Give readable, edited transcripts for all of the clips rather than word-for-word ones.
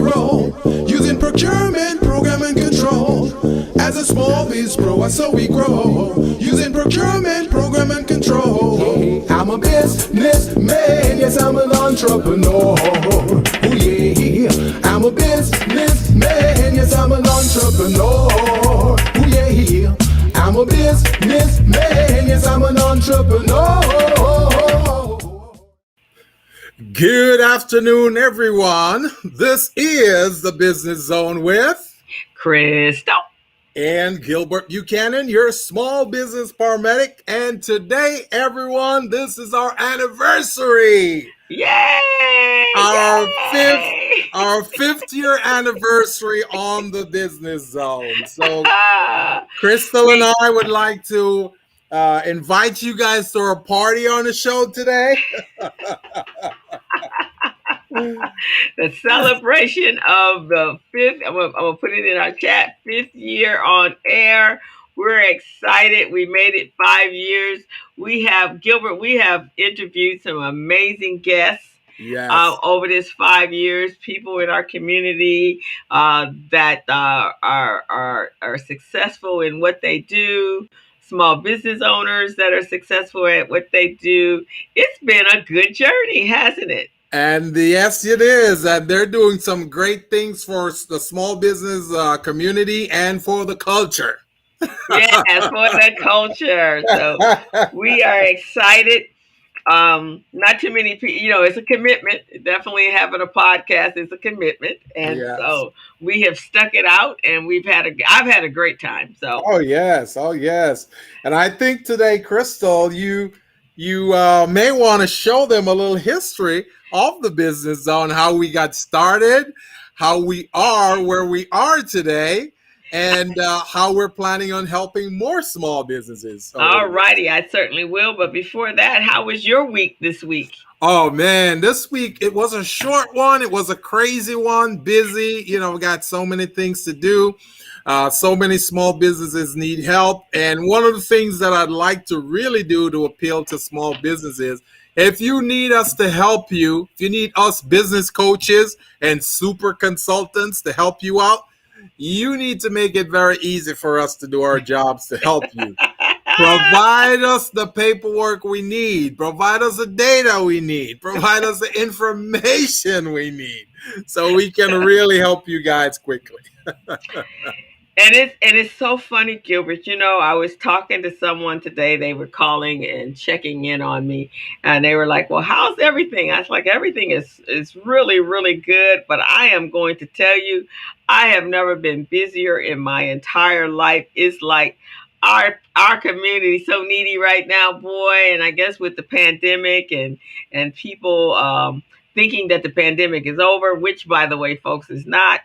roll, using procurement, program, and control. As a small biz pro, that's how we grow, using procurement, program, and control. I'm a businessman, yes, I'm an entrepreneur. Oh yeah, I'm a businessman, yes, I'm an entrepreneur. Oh yeah, I'm a businessman, yes, I'm an entrepreneur. Good afternoon, everyone. This is the Business Zone with Crystal and Gilbert Buchanan, your small business paramedic. And today, everyone, this is our anniversary. Yay! Our Yay! fifth year anniversary on the Business Zone. So Crystal and I would like to invite you guys to our party on the show today. The celebration of the fifth, I'm gonna put it in our chat, 5th year on air. We're excited. We made it 5 years. We have, Gilbert, we have interviewed some amazing guests. Yes. Over this 5 years, people in our community that are successful in what they do, small business owners that are successful at what they do. It's been a good journey, hasn't it? And yes, it is. And they're doing some great things for the small business community and for the culture. Yes, for the culture. So we are excited. Not too many people, it's a commitment. Definitely having a podcast is a commitment. And Yes. So we have stuck it out, and I've had a great time. So Oh yes. And I think today, Crystal, you may want to show them a little history of the Business Zone, how we got started, how we are where we are today, and how we're planning on helping more small businesses. All righty, I certainly will. But before that, how was your week this week? Oh man, this week it was a short one. It was a crazy one, busy. We got so many things to do. So many small businesses need help. And one of the things that I'd like to really do to appeal to small businesses, if you need us to help you, if you need us business coaches and super consultants to help you out, you need to make it very easy for us to do our jobs to help you. Provide us the paperwork we need. Provide us the data we need. Provide us the information we need so we can really help you guys quickly. And it's so funny, Gilbert. I was talking to someone today. They were calling and checking in on me, and they were like, "Well, how's everything?" I was like, "Everything is really, really good." But I am going to tell you, I have never been busier in my entire life. It's like our community is so needy right now, boy. And I guess with the pandemic and people thinking that the pandemic is over, which, by the way, folks, is not.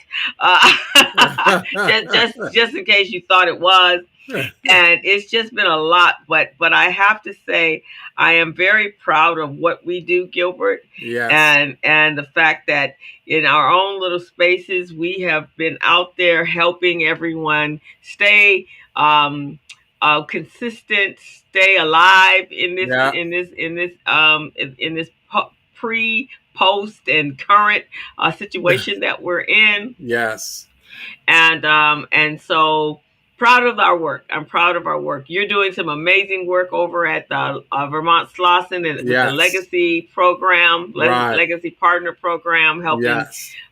Just in case you thought it was. And it's just been a lot. But I have to say, I am very proud of what we do, Gilbert. Yes. And the fact that in our own little spaces, we have been out there helping everyone stay consistent, stay alive in this pre-post and current situation that we're in. Yes. And so proud of our work. I'm proud of our work. You're doing some amazing work over at the Vermont Slauson and the Legacy Program, Legacy Partner Program, helping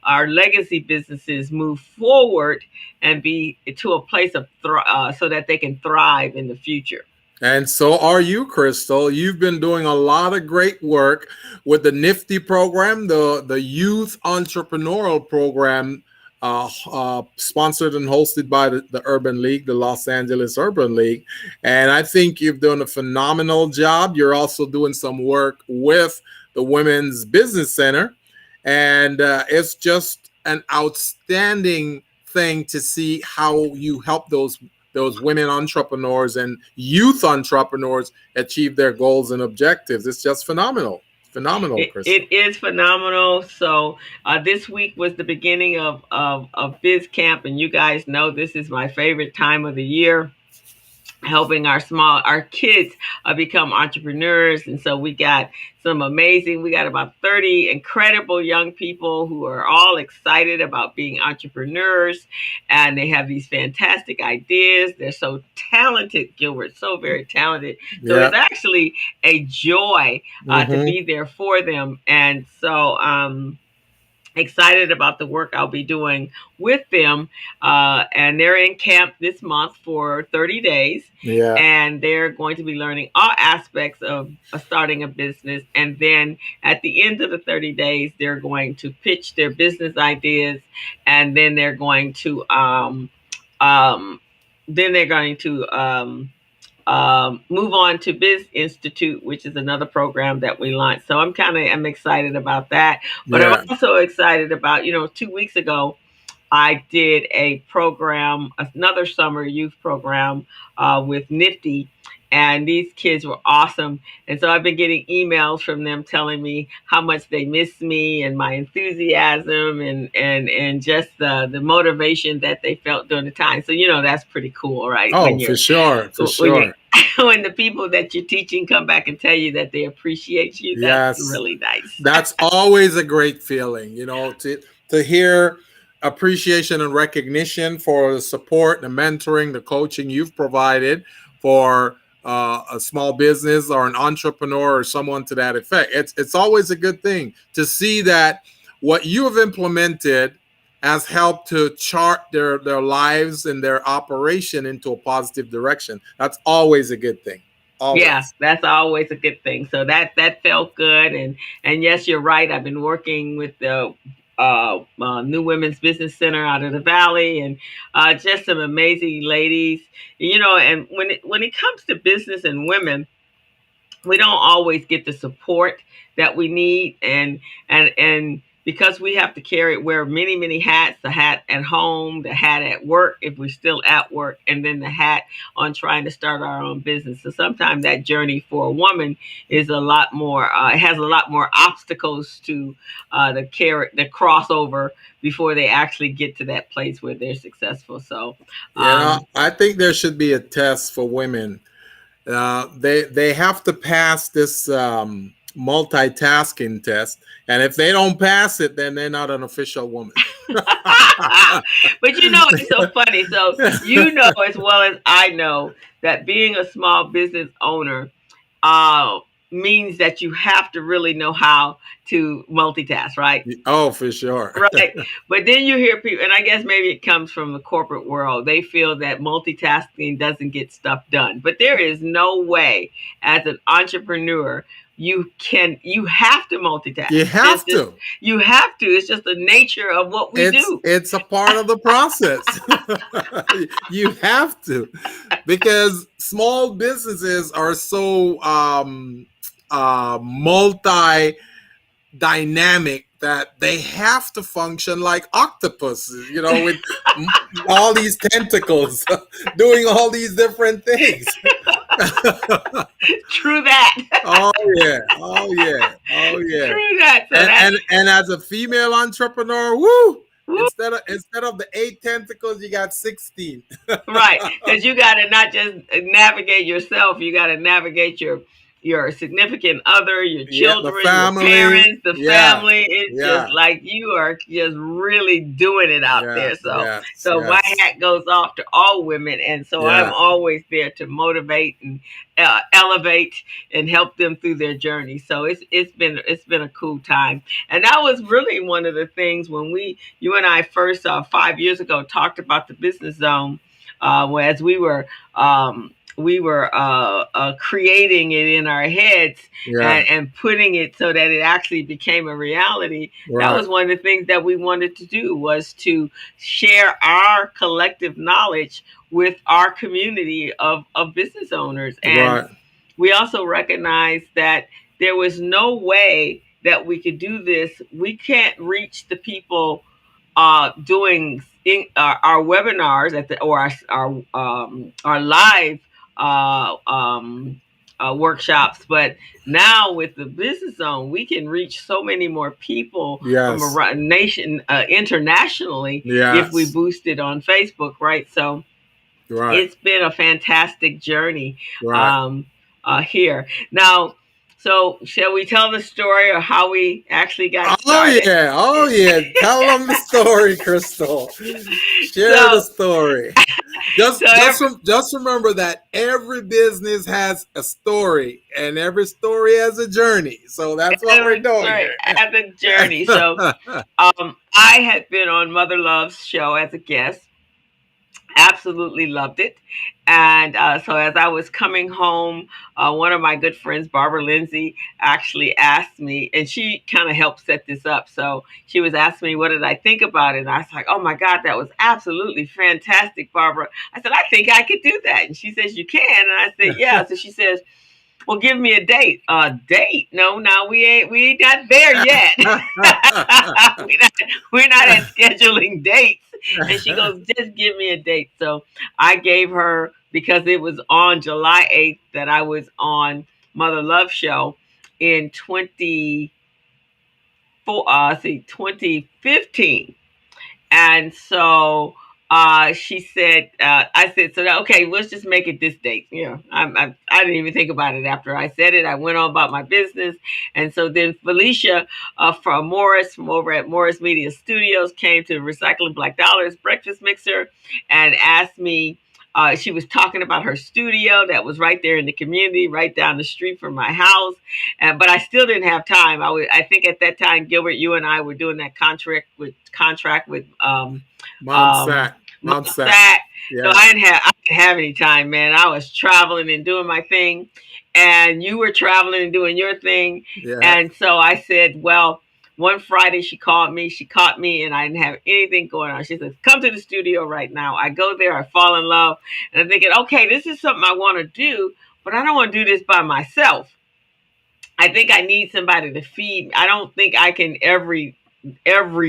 our legacy businesses move forward and be to a place of so that they can thrive in the future. And so are you, Crystal. You've been doing a lot of great work with the NIFTY program, the Youth Entrepreneurial Program, sponsored and hosted by the Urban League, the Los Angeles Urban League. And I think you've done a phenomenal job. You're also doing some work with the Women's Business Center. And it's just an outstanding thing to see how you help those women entrepreneurs and youth entrepreneurs achieve their goals and objectives. It's just phenomenal. It is phenomenal. So this week was the beginning of Biz Camp, and you guys know this is my favorite time of the year. helping our kids become entrepreneurs. And so we got we got about 30 incredible young people who are all excited about being entrepreneurs, and they have these fantastic ideas. They're so talented, Gilbert, so very talented. So Yeah. it's actually a joy to Mm-hmm. be there for them. And so excited about the work I'll be doing with them. And they're in camp this month for 30 days. Yeah. And they're going to be learning all aspects of starting a business. And then at the end of the 30 days, they're going to pitch their business ideas. And then they're going to, um, then they're going to, move on to Biz Institute, which is another program that we launched. So I'm excited about that. But I'm Yeah. also excited about, 2 weeks ago, I did a program, another summer youth program with Nifty, and these kids were awesome. And so I've been getting emails from them telling me how much they miss me and my enthusiasm and just the motivation that they felt during the time. So that's pretty cool, right? Oh, for sure. For When you sure. when the people that you're teaching come back and tell you that they appreciate you, that's Yes. really nice. That's always a great feeling, to hear appreciation and recognition for the support, the mentoring, the coaching you've provided for a small business or an entrepreneur or someone to that effect. It's always a good thing to see that what you have implemented has helped to chart their lives and their operation into a positive direction. That's always a good thing. Yeah, Always. that's always a good thing. So that felt good, and yes, you're right. I've been working with the New Women's Business Center out of the Valley, and just some amazing ladies. And when it comes to business and women, we don't always get the support that we need, and because we have to wear many hats, the hat at home, the hat at work if we're still at work, and then the hat on trying to start our own business. So sometimes that journey for a woman is a lot more it has a lot more obstacles to the crossover before they actually get to that place where they're successful. So I think there should be a test for women. They have to pass this multitasking test, and if they don't pass it, then they're not an official woman. but it's so funny. So as well as I know that being a small business owner uh, means that you have to really know how to multitask, right? Oh, for sure. Right. But then you hear people, and I guess maybe it comes from the corporate world. They feel that multitasking doesn't get stuff done. But there is no way as an entrepreneur you have to multitask. You have to. You have to. It's just the nature of what we do. It's a part of the process. You have to, because small businesses are so multi dynamic that they have to function like octopuses, with all these tentacles doing all these different things. True that. Oh yeah. Oh yeah. Oh yeah. True that. So and as a female entrepreneur, woo! Woo. Instead of the 8 tentacles, you got 16. Right, because you got to not just navigate yourself, you got to navigate your significant other, your children, the family, your parents, the family. It's yeah. just like you are just really doing it out there. So my hat goes off to all women, and so I'm always there to motivate and elevate and help them through their journey. So it's been a cool time, and that was really one of the things when you and I first 5 years ago talked about the business zone, as we were creating it in our heads and putting it so that it actually became a reality. Right. That was one of the things that we wanted to do, was to share our collective knowledge with our community of business owners. And we also recognized that there was no way that we could do this. We can't reach the people doing our webinars or our live workshops, but now with the business zone, we can reach so many more people from around nation internationally if we boost it on Facebook, right? So Right. It's been a fantastic journey Right. um, here. Now, so shall we tell the story of how we actually got Oh started? yeah. Oh yeah. Tell them the story, Crystal. Share the so, story. so every, Just remember that every business has a story, and every story has a journey. So that's what we're every doing story here. has a journey. So, I had been on Mother Love's show as a guest. Absolutely loved it. And so as I was coming home, one of my good friends, Barbara Lindsay, actually asked me, and she kind of helped set this up. So she was asking me, what did I think about it? And I was like, oh my God, that was absolutely fantastic, Barbara. I said, I think I could do that. And she says, you can. And I said, yeah. So she says, well, give me a date. A date? No, no, we ain't not there yet. We're not at scheduling dates. And she goes, just give me a date. So I gave her, because it was on July 8th that I was on Mother Love Show in 2015. And so she said, I said, so okay, let's just make it this date. You know, I didn't even think about it after I said it. I went on about my business. And so then Felicia from Morris, from over at Morris Media Studios, came to Recycling Black Dollars Breakfast Mixer and asked me, she was talking about her studio that was right there in the community, right down the street from my house. But I still didn't have time. I think at that time, Gilbert, you and I were doing that contract with Mount um, Sac. Mount Mount Sac. Sac. So Yeah. I didn't have any time, man. I was traveling and doing my thing, and you were traveling and doing your thing. Yeah. And so I said, well, one Friday she called me. She caught me, and I didn't have anything going on. She says, "Come to the studio right now." I go there. I fall in love, and I'm thinking, okay, this is something I want to do, but I don't want to do this by myself. I think I need somebody to feed me. I don't think I can every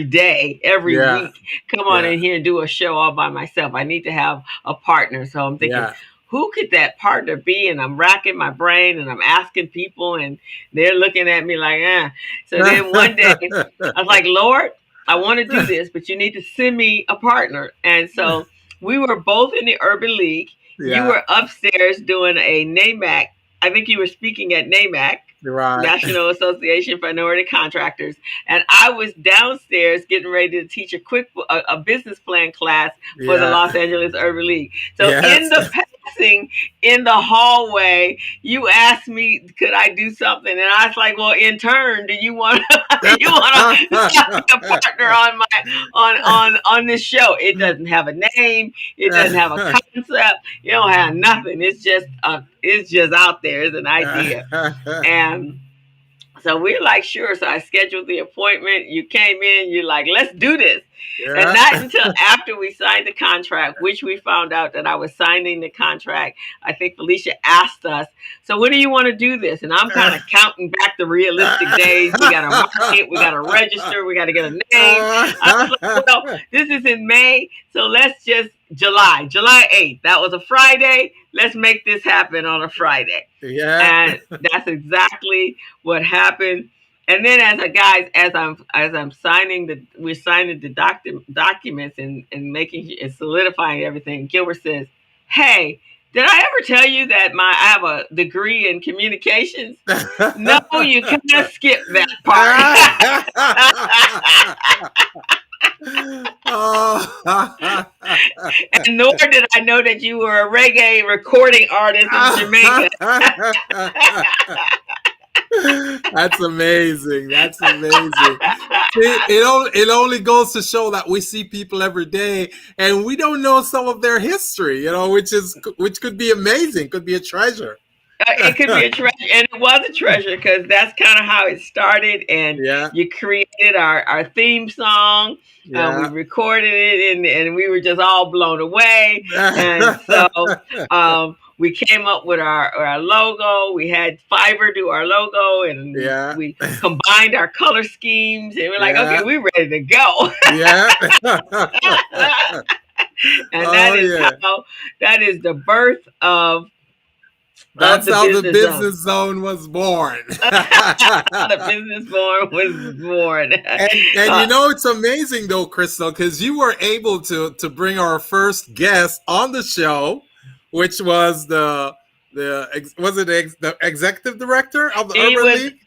day, every Yeah. week come on Yeah. in here and do a show all by myself. I need to have a partner. So I'm thinking, Yeah. who could that partner be? And I'm racking my brain and I'm asking people and they're looking at me like, eh. So then one day I was like, Lord, I want to do this, but you need to send me a partner. And so we were both in the Urban League. You Yeah. were upstairs doing a NAMAC. I think you were speaking at NAMAC, Right. National Association for Minority Contractors, and I was downstairs getting ready to teach a business plan class for the Yeah. Los Angeles Urban League. So in Yes. the passing in the hallway, you asked me, could I do something, and I was like, well, in turn, do you want do you want to be a partner on my on this show? It doesn't have a name. It doesn't have a concept. You don't have nothing. It's just out there. It's an idea. And so we're like, sure. So I scheduled the appointment. You came in, you're like, let's do this. And Yeah. not until after we signed the contract, which we found out that I was signing the contract, I think Felicia asked us, so when do you want to do this? And I'm kind of counting back the realistic days. We got to market, we got to register, we got to get a name. I was like, well, this is in May, so let's just July 8th. That was a Friday. Let's make this happen on a Friday. Yeah. And that's exactly what happened. And then as I'm signing we're signing the documents and making and solidifying everything, Gilbert says, hey, did I ever tell you that I have a degree in communications? No, you kind of skipped that part. Oh. And nor did I know that you were a reggae recording artist in Jamaica. That's amazing. That's amazing. It only goes to show that we see people every day and we don't know some of their history, which could be amazing, could be a treasure. It could be a treasure, and it was a treasure because that's kind of how it started. And Yeah. you created our theme song. We Yeah. recorded it, and we were just all blown away. And so we came up with our logo. We had Fiverr do our logo, and Yeah. we combined our color schemes. And we're like, Yeah. okay, we're ready to go. Yeah. And Oh yeah. that is the birth of That's the how the business zone. business zone was born. The business born was born. And you know it's amazing though, Crystal, because you were able to bring our first guest on the show, which was the executive director of the He Urban was League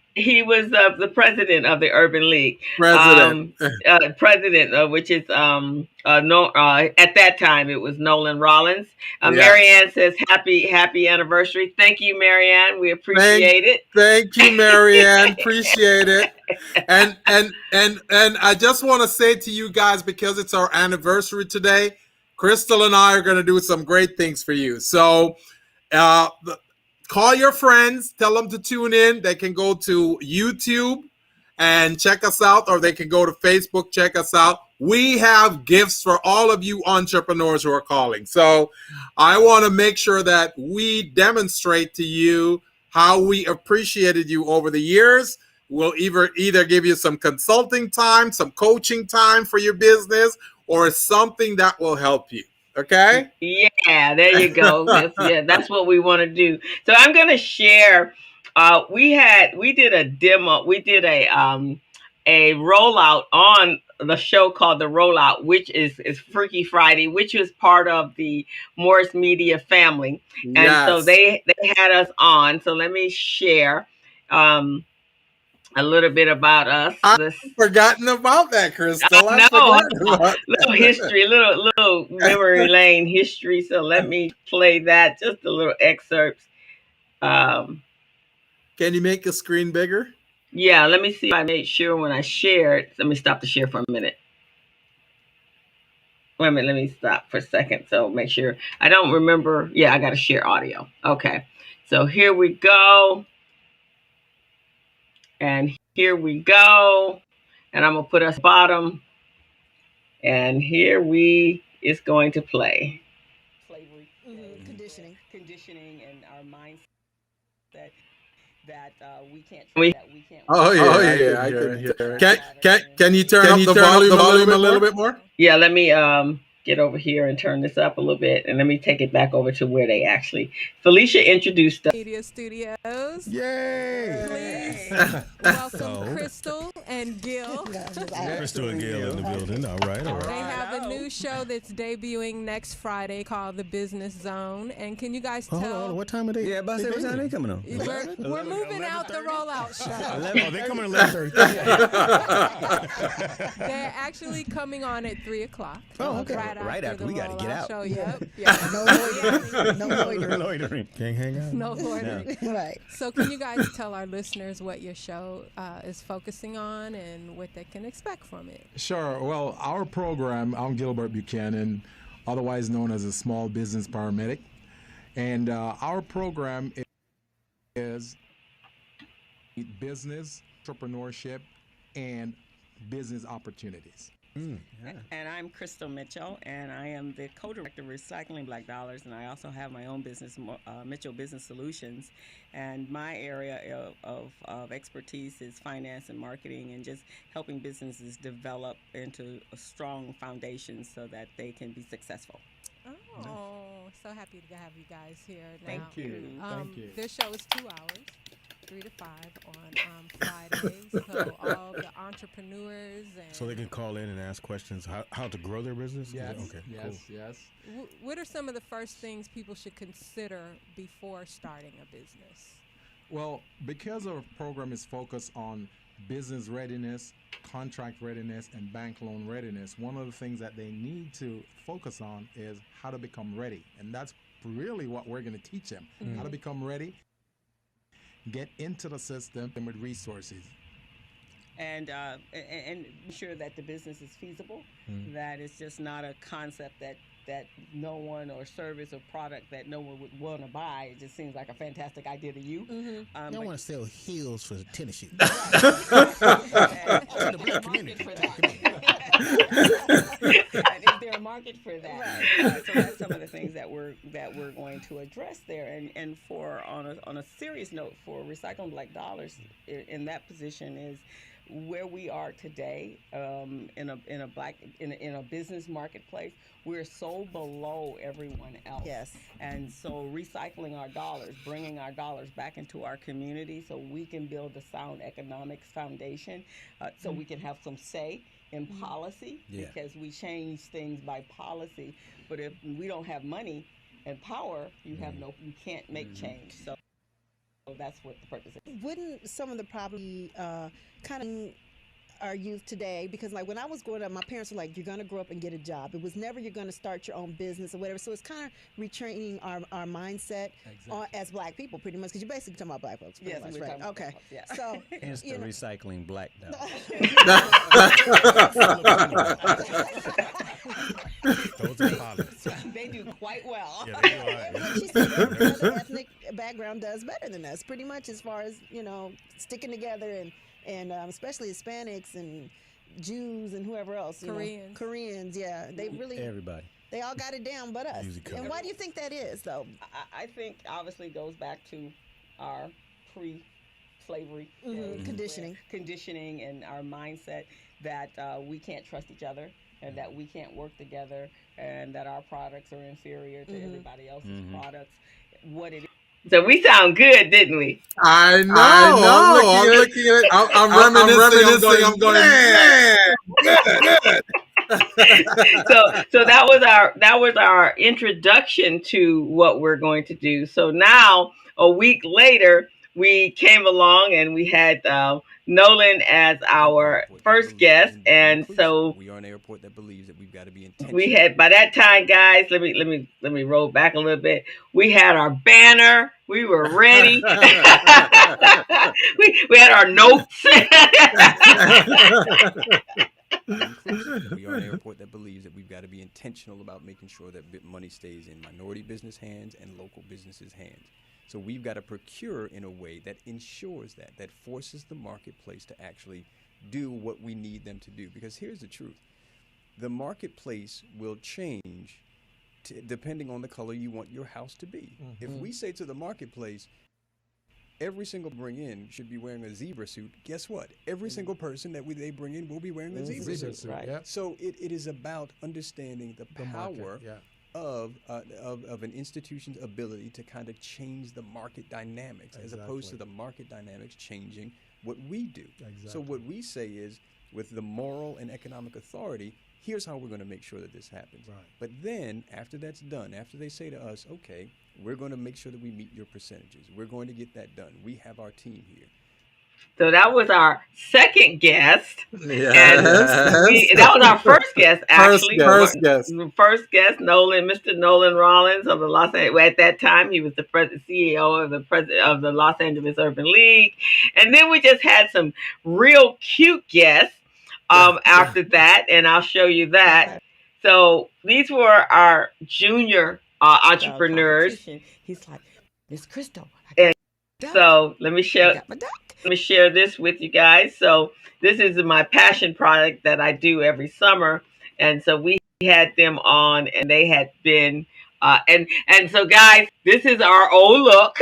the president of the Urban League. president. President, which is no at that time it was Nolan Rollins. Yes. Marianne says happy anniversary. Thank you, Marianne. We Thank appreciate it. thank you, Marianne. Appreciate it. And I just want to say to you guys, because it's our anniversary today, Crystal and I are going to do some great things for you. So uh, call your friends, tell them to tune in. They can go to YouTube and check us out, or they can go to Facebook, check us out. We have gifts for all of you entrepreneurs who are calling. So I want to make sure that we demonstrate to you how we appreciated you over the years. We'll either give you some consulting time, some coaching time for your business, or something that will help you. Okay? Yeah, there you go. That's what we want to do. So I'm going to share. We did a demo. We did a rollout on the show called the Rollout, which is Freaky Friday, which is part of the Morris Media family, and so Yes. they had us on. So let me share a little bit about us. I've forgotten about that, Crystal. I've No, forgotten about little history, little memory lane history. So let me play that, just a little excerpts. Um, Can you make the screen bigger? yeah, let me see if I made sure when I shared. Let me stop the share for a minute. Wait a minute, let me stop for a second. So make sure I don't remember. Yeah, I got to share audio. Okay, so here we go, and here we go, and I'm gonna put us bottom, and it's going to play. Slavery, conditioning, and our mindset that we can't. Oh yeah, I can hear it. Can you turn up the volume a little bit more? Yeah, let me get over here and turn this up a little bit, and let me take it back over to where they actually. Felicia introduced us. Media Studios. Yay! Please welcome Crystal and Gil. Crystal and Gail in the building. All right. They have a new show that's debuting next Friday called The Business Zone. And can you guys tell? Hold on. What time are they? Yeah, about what time they coming on? We're moving out the rollout show. 11. Oh, they coming at 11:30. They're actually coming on at 3 o'clock. Oh, okay. Right after we got to get out. Show. Yep. Yeah. No loitering. Can't hang out. No loitering. No. Right. So can you guys tell our listeners what your show is focusing on and what they can expect from it? Sure. Well, our program, I'm Gilbert Buchanan, otherwise known as a small business paramedic. And our program is business, entrepreneurship, and business opportunities. And I'm Crystal Mitchell, and I am the co-director of Recycling Black Dollars, and I also have my own business, Mitchell Business Solutions. And my area of expertise is finance and marketing, and just helping businesses develop into a strong foundation so that they can be successful. Oh, so happy to have you guys here now. Thank you. Thank you. This show is 2 hours. 3 to 5 on Fridays. So all the entrepreneurs and So they can call in and ask questions how to grow their business? Yes. Okay, Yes. what are some of the first things people should consider before starting a business? Well, because our program is focused on business readiness, contract readiness, and bank loan readiness, one of the things that they need to focus on is how to become ready. And that's really what we're going to teach them, how to become ready, get into the system with resources. And ensure that the business is feasible, that it's just not a concept that no one, or service or product that no one would want to buy. It just seems like a fantastic idea to you. I don't want to sell heels for tennis shoes. And is there a market for that? And is there a market for that? So that's some of the things that we're going to address there. And for on a serious note, for Recycling Black Dollars, in that position is where we are today, in a business marketplace, we're so below everyone else. Yes. And so recycling our dollars, bringing our dollars back into our community so we can build a sound economics foundation, so we can have some say in policy, because we change things by policy. But if we don't have money and power, you can't make change. So that's what the purpose is. Wouldn't some of the problem be kind of our youth today? Because like when I was growing up, my parents were like, you're going to grow up and get a job. It was never you're going to start your own business or whatever. So it's kind of retraining our mindset as black people, pretty much, because you're basically talking about black folks. Yes, much, we're right? talking about Okay. black folks, yeah. So Hence the recycling black dollars. Those are pilots. They do quite well. Yeah, they do all right. Like she said, every other ethnic background does better than us, pretty much, as far as sticking together and especially Hispanics and Jews and whoever else. Koreans, yeah, they really everybody. They all got it down, but us. And why do you think that is, though? I think obviously goes back to our pre-slavery conditioning and our mindset that we can't trust each other, and that we can't work together, and that our products are inferior to everybody else's products. What it is. So we sound good, didn't we? I know. I'm looking at it. I'm reminiscing. I'm going, man, good. So that was our introduction to what we're going to do. So now, a week later, we came along and we had Nolan as our first guest, and so we are an airport that believes that we've got to be intentional. We had, by that time, guys, let me roll back a little bit. We had our banner. We were ready. we had our notes. We are an airport that believes that we've got to be intentional about making sure that money stays in minority business hands and local businesses' hands. So we've got to procure in a way that ensures that forces the marketplace to actually do what we need them to do. Because here's the truth. The marketplace will change depending on the color you want your house to be. If we say to the marketplace, every single bring in should be wearing a zebra suit, guess what? Every single person that they bring in will be wearing a zebra suit. Right. Yep. So it is about understanding the power of an institution's ability to kind of change the market dynamics, as opposed to the market dynamics changing what we do. So what we say is, with the moral and economic authority, here's how we're going to make sure that this happens. But then after that's done, after they say to us, okay, we're going to make sure that we meet your percentages, we're going to get that done, we have our team here. So that was our second guest. Yes. And that was our first guest, actually. First guest, Mr. Nolan Rollins of the Los Angeles. At that time, he was the CEO of the Los Angeles Urban League. And then we just had some real cute guests after that, and I'll show you that. So these were our junior entrepreneurs. He's like, Miss Crystal. So let me share this with you guys. So this is my passion product that I do every summer. And so we had them on, and they had been and so guys, this is our old look.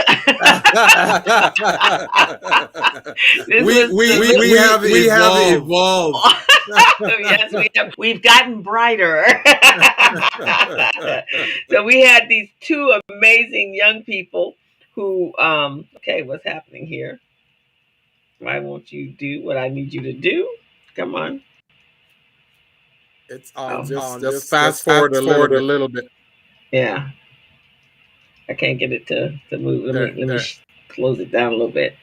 we have evolved. Yes, we've gotten brighter. So we had these two amazing young people who okay, what's happening here? Why won't you do what I need you to do? Come on. It's just fast forward a little bit. Yeah. I can't get it to move. Let me close it down a little bit.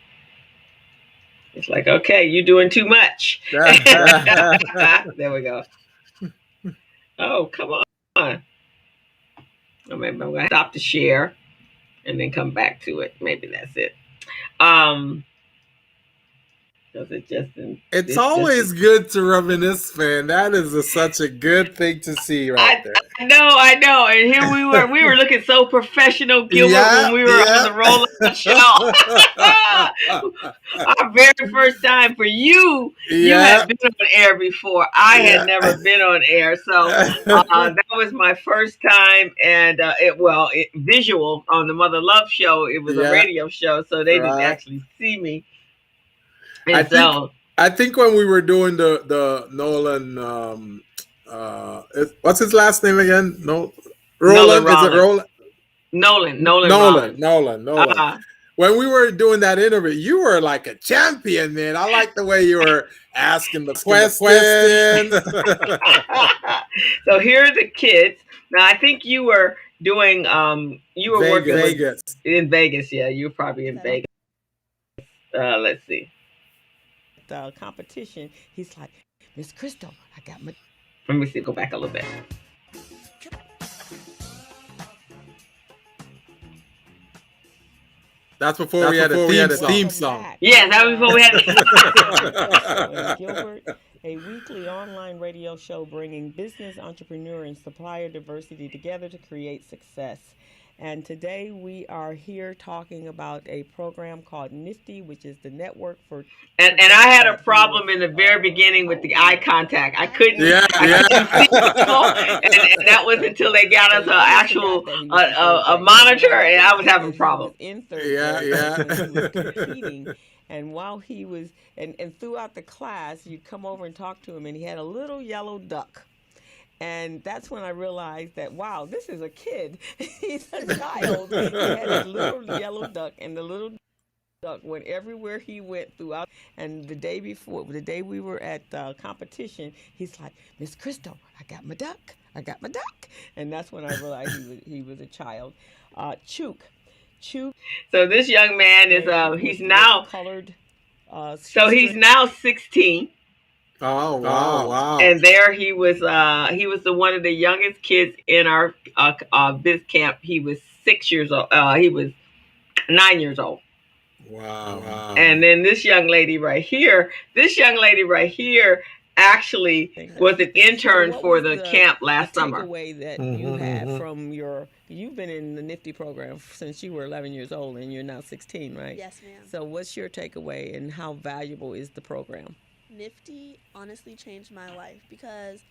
It's like, okay, you're doing too much. There we go. Oh, come on. Oh, maybe I'm going to stop the share and then come back to it. Maybe that's it. It's always good to reminisce, man. That is such a good thing to see right there. I know. And here we were looking so professional, Gilbert, when we were on the roll-up show. Our very first time for you. You had been on air before. I had never been on air, so that was my first time. And visual on the Mother Love show. It was a radio show, so they didn't actually see me. And I think when we were doing the Nolan, what's his last name again? No, Nolan Roland. Is it Rollins. Roland? Nolan Rollins. Nolan. Uh, When we were doing that interview, you were like a champion, man. I like the way you were asking the questions. so here are the kids. Now I think you were doing you were working with Vegas. in Vegas. Yeah, you were probably in Vegas. Let's see. The competition, he's like, Miss Crystal, I got my. Let me see. Go back a little bit. That's before we had a theme song. Yeah, that was before we had. Gilbert, a weekly online radio show bringing business, entrepreneur, and supplier diversity together to create success. And today we are here talking about a program called Nifty, which is the network for. And I had a problem in the very beginning with the eye contact. I couldn't. Yeah. And that was until they got us an actual a monitor, and I was having problems. In third grade when he was competing. And while he was, and throughout the class, you'd come over and talk to him, and he had a little yellow duck. And that's when I realized that, wow, this is a kid. He's a child. He had a little yellow duck, and the little duck went everywhere he went throughout. And the day before, the day we were at the competition, he's like, Miss Crystal, I got my duck. I got my duck. And that's when I realized he was a child. Chook. So this young man is he's now colored. So he's now 16. Oh wow! And there he was the one of the youngest kids in our biz camp. He was 6 years old. He was 9 years old. Wow! And then this young lady right here actually was an intern for the camp last summer. Takeaway that you had from you've been in the Nifty program since you were 11 years old, and you're now 16, right? Yes, ma'am. So what's your takeaway, and how valuable is the program? Nifty honestly changed my life because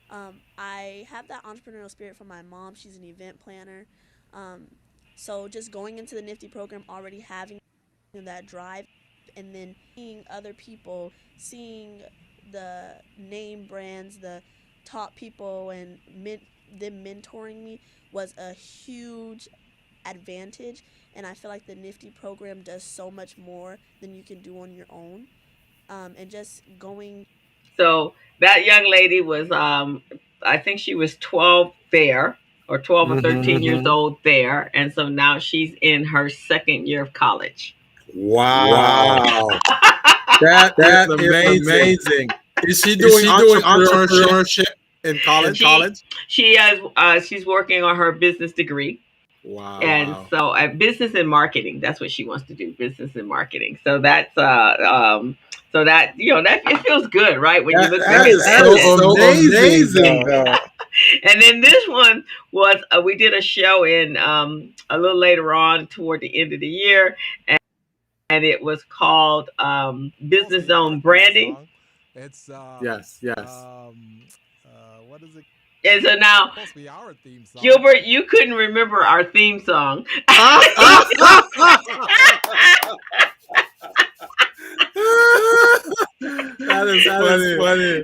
I have that entrepreneurial spirit from my mom. She's an event planner. So just going into the Nifty program, already having that drive, and then seeing other people, seeing the name brands, the top people, and them mentoring me was a huge advantage. And I feel like the Nifty program does so much more than you can do on your own. And just going. So that young lady was, I think she was 12 there, or 12 or 13 years old there. And so now she's in her second year of college. Wow. That is amazing. Is she doing entrepreneurship in college? She's working on her business degree. Wow. And so business and marketing, that's what she wants to do, business and marketing. So that's so that that it feels good, right? When you look back at that. So amazing. And then this one was we did a show in a little later on toward the end of the year, and it was called Business Zone Branding. It's yes. What is it? And so now, Supposed to be our theme song. Gilbert, you couldn't remember our theme song. That is funny.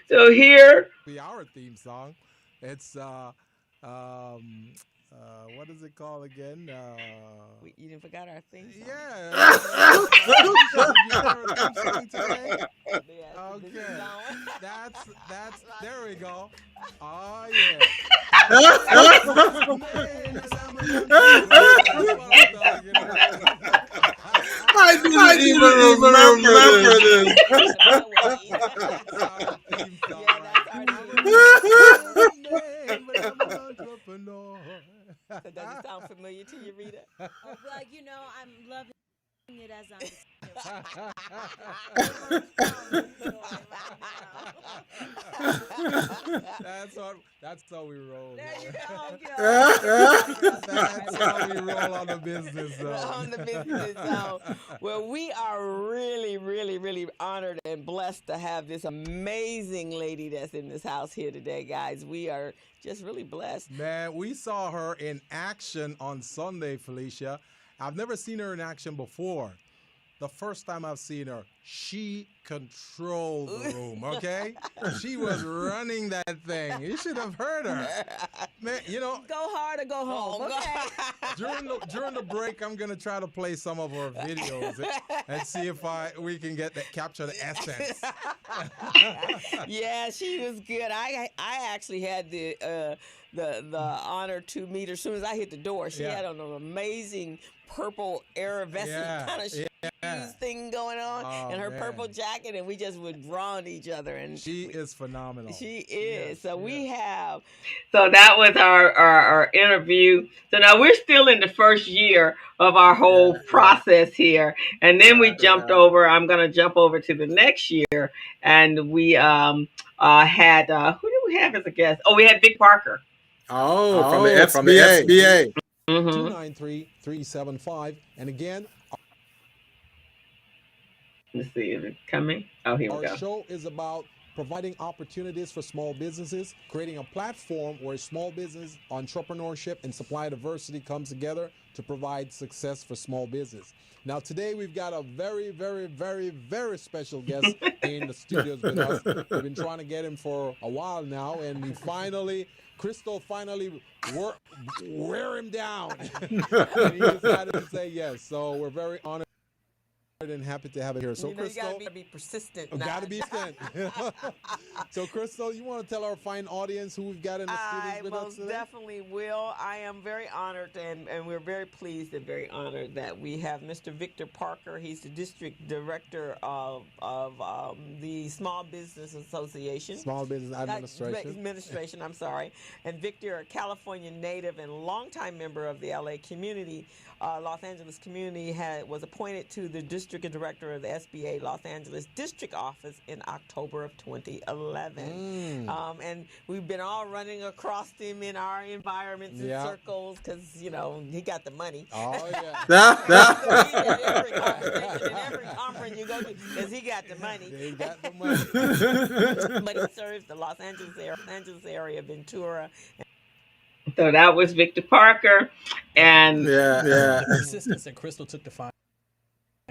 So here. Be our theme song. It's what is it called again? You didn't forgot our theme song. Yeah. Okay. That's there we go. Oh yeah. I didn't even remember Does it sound familiar to you, Rita? Well, I'm loving it as I'm. That's how we roll. There you go. That's how we roll on the business zone. On the business zone. Well, we are really, really, really honored and blessed to have this amazing lady that's in this house here today, guys. We are just really blessed. Man, we saw her in action on Sunday, Felicia. I've never seen her in action before. the first time I've seen her, she controlled the room, okay? She was running that thing. You should have heard her. Man, you know, Go hard or go home. Okay. during the break, I'm going to try to play some of her videos and see if we can capture the essence. Yeah, she was good. I actually had the honor to meet her as soon as I hit the door. She had on an amazing purple iridescent kind of shoes thing going on, and her purple jacket, and we just were drawn to each other. And she is phenomenal. She is. So we have. So that was our interview. So now we're still in the first year of our whole process here, and then we jumped over. I'm going to jump over to the next year, and we had who did we have as a guest? Oh, we had Vic Parker. From the SBA. 293-375. And again, let's see, is it coming? Oh, here we go. Our show is about providing opportunities for small businesses, creating a platform where small business entrepreneurship and supply diversity comes together to provide success for small business. Now, today we've got a very, very, very, very special guest in the studios with us. We've been trying to get him for a while now, and Crystal finally wear him down. And he decided to say yes. So we're very honored and happy to have it here. So, Crystal, you gotta be persistent. Gotta be persistent. So, Crystal, you want to tell our fine audience who we've got in the studios with us today? I most definitely will. I am very honored, and we're very pleased and very honored that we have Mr. Victor Parker. He's the district director of the Small Business Association. Small Business Administration. I'm sorry. And Victor, a California native and longtime member of the LA community, Los Angeles community, was appointed to the district director of the SBA Los Angeles district office in October of 2011. And we've been all running across him in our environments and circles because, you know, he got the money. Oh, in every conference you go to because he got the money. He got the money. But he serves the Los Angeles area, Ventura. So that was Victor Parker, and the persistence that Crystal took to find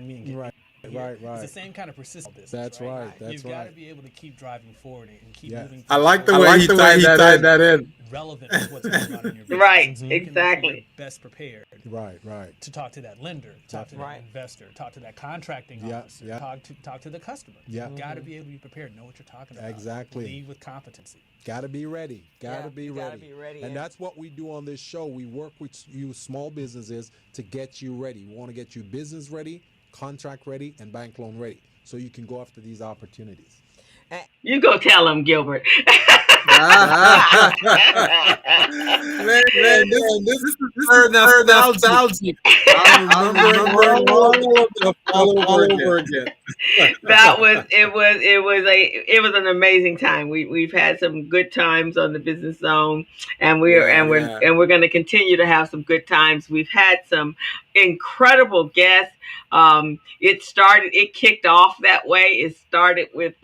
me and get right. It's the same kind of persistence business. That's right. You've got to be able to keep driving forward and keep moving. I like the way he tied that in. Relevant to what's going on in your business. Right, So exactly. Best prepared. Right. To talk to that lender, talk to that investor, talk to that contracting officer, talk to the customer. You've got to be able to be prepared, know what you're talking about. Exactly. Lead with competency. Got to be ready. Got to be ready. And that's what we do on this show. We work with you small businesses to get you ready. We want to get you business ready, contract ready, and bank loan ready, so you can go after these opportunities. You go tell him, Gilbert. Man, this is nostalgic. I'm remembering all over again. It was an amazing time. We've had some good times on the Business Zone, and we're going to continue to have some good times. We've had some incredible guests. It kicked off that way. It started with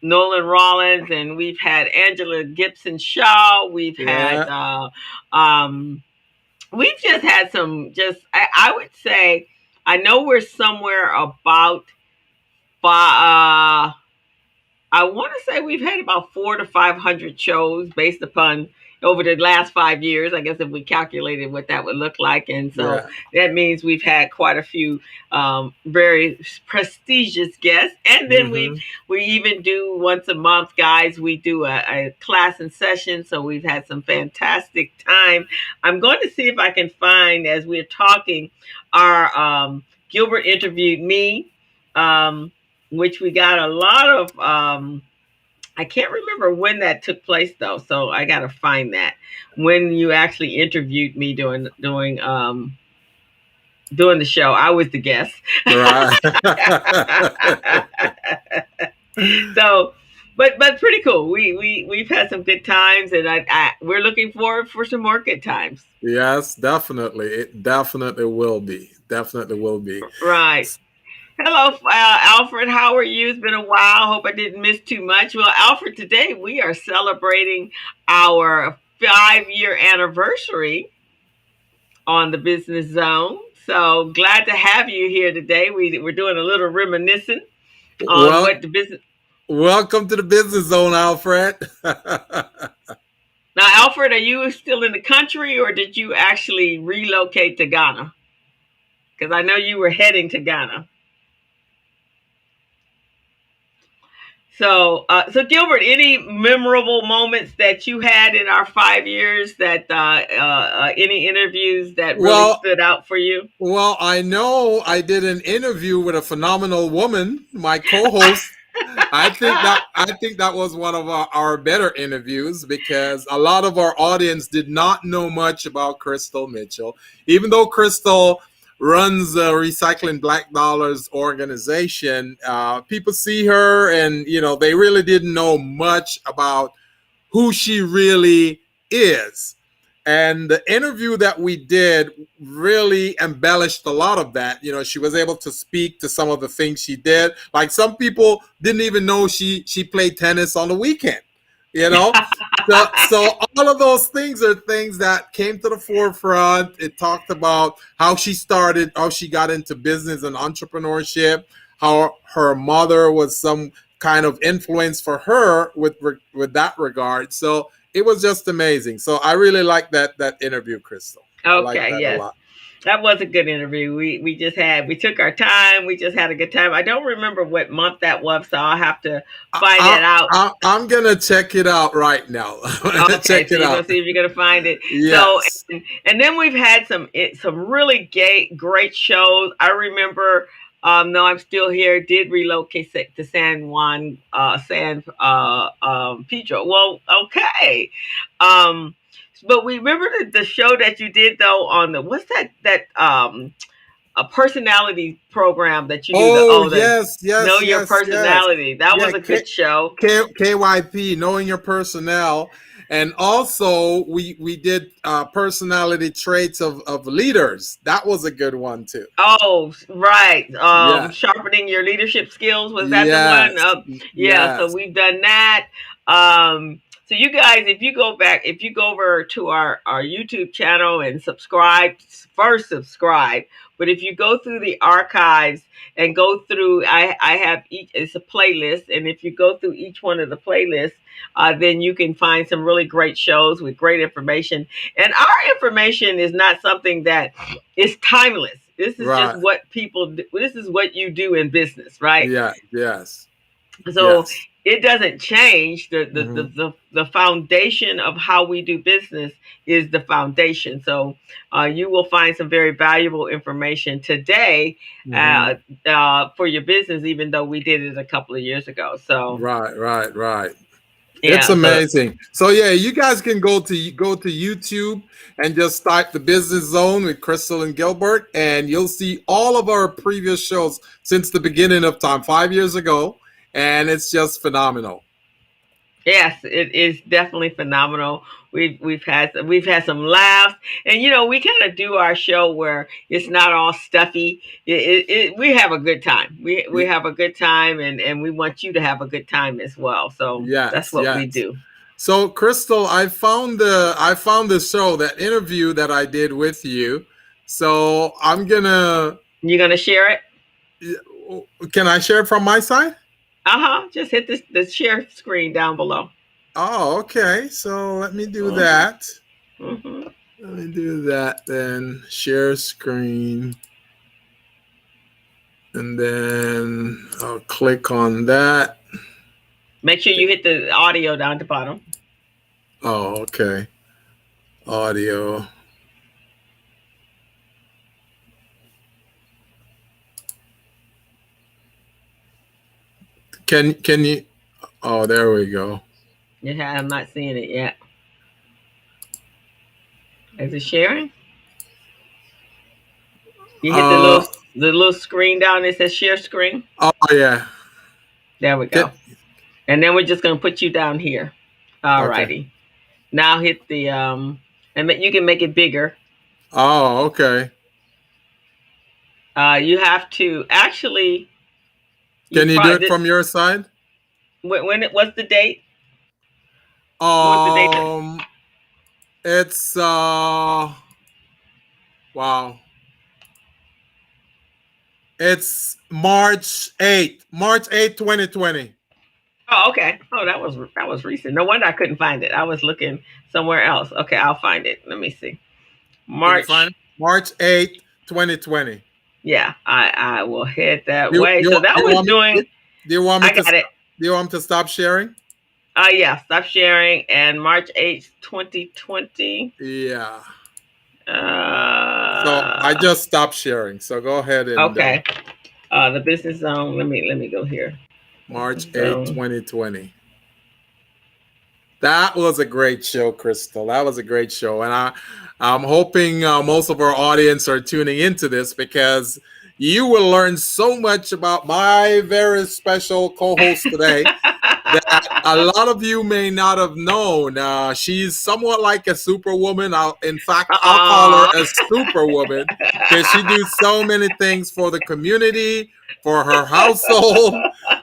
Nolan Rollins, and we've had Angela Gibson Shaw. We've had we've just had some. I would say, I know we're somewhere about. I want to say we've had about 400 to 500 shows based upon over the last 5 years, I guess, if we calculated what that would look like. And so that means we've had quite a few very prestigious guests. And then we even do once a month, guys, we do a class and session. So we've had some fantastic time. I'm going to see if I can find, as we're talking, our Gilbert interviewed me, which we got a lot of... I can't remember when that took place though, so I gotta find that when you actually interviewed me doing the show. I was the guest. Right. So, but pretty cool. We've had some good times, and we're looking forward for some more good times. Yes, definitely. It definitely will be. Right. Hello, Alfred. How are you? It's been a while. Hope I didn't miss too much. Well, Alfred, today we are celebrating our 5-year anniversary on the Business Zone. So glad to have you here today. We're doing a little reminiscing on Well, what the business. welcome to the business zone, Alfred. Now, Alfred, are you still in the country or did you actually relocate to Ghana? Because I know you were heading to Ghana. So Gilbert, any memorable moments that you had in our 5 years that any interviews that really Well, stood out for you? well, I know I did an interview with a phenomenal woman, my co-host. I think that was one of our better interviews because a lot of our audience did not know much about Crystal Mitchell, even though Crystal runs the Recycling Black Dollars organization. People see her, and they really didn't know much about who she really is. And the interview that we did really embellished a lot of that. She was able to speak to some of the things she did. Like some people didn't even know she played tennis on the weekend. You know, so all of those things are things that came to the forefront. It talked about how she started, how she got into business and entrepreneurship, how her mother was some kind of influence for her with that regard. So it was just amazing. So I really like that interview, Crystal. I like Okay, that a yes. lot. That was a good interview. We took our time. We just had a good time. I don't remember what month that was, so I'll have to find that out. I'm gonna check it out right now. Okay, Check so it you're gonna out. see if you're gonna find it. So, Yes. and then we've had some really great shows. I remember. No, I'm still here. Did relocate to San Juan, San Pedro. Well, okay. Um, but we remember the show that you did though on the what's that a personality program that you do Oh the yes, know yes, your yes, yes. personality. That Yeah, was a good show. KYP, knowing your personnel, and also we did personality traits of leaders. That was a good one too. Oh, right. Yeah. Sharpening your leadership skills. Was that the one? Yes. Yeah. So Yes. we've done that. So you guys, if you go over to our YouTube channel and subscribe. But if you go through the archives and go through, I have it's a playlist. And if you go through each one of the playlists, then you can find some really great shows with great information. And our information is not something that is timeless. This is just Right. what people do. This is what you do in business, right? Yeah. Yes. So Yes. it doesn't change. Mhm. The foundation of how we do business is the foundation. So you will find some very valuable information today Mhm. for your business, even though we did it a couple of years ago. So Right. It's yeah, so amazing. So yeah, you guys can go to YouTube and just type the Business Zone with Crystal and Gilbert, and you'll see all of our previous shows since the beginning of time, 5 years ago, and it's just phenomenal. yes, it is definitely phenomenal. We've had some laughs, and we kind of do our show where it's not all stuffy. We have a good time. We Y- have a good time, and we want you to have a good time as well. So that's Yes, what we yes. do. So Crystal, I found the show, that interview that I did with you. So I'm gonna. You're gonna share it? Can I share it from my side? Just hit the share screen down below. Oh, okay. So let me do hmm that. hmm Let me do that then. Share screen. And then I'll click on that. Make sure you hit the audio down at the bottom. Oh, okay. Audio. Can you? Oh, there we go. Yeah, I'm not seeing it yet. Is it sharing? You hit Uh the little screen down that says share screen. oh yeah. There we Can, go. And then we're just gonna put you down here. All okay. righty. Now hit the and you can make it bigger. Oh, okay. You have to actually. Can you do it from your side? What's the date? What's the date? It's wow. It's March 8th, 2020. Oh, okay. Oh, that was recent. No wonder I couldn't find it. I was looking somewhere else. Okay, I'll find it. Let me see. Can you find March. it? March 8th, 2020. Yeah, I will head that Do way. you, So that do you was want me, doing. do you want me I to got it. do you want me to stop sharing? Yeah, stop sharing. And March 8th, 2020. Yeah. So I Uh, just stopped sharing. So go ahead and okay. The business zone. Let me go here. March Business 8th, zone. 2020. That was a great show, Crystal. That was a great show. And I'm hoping most of our audience are tuning into this because you will learn so much about my very special co-host today that a lot of you may not have known. She's somewhat like a superwoman. In fact, I'll call her Aw. a superwoman because she do so many things for the community, for her household,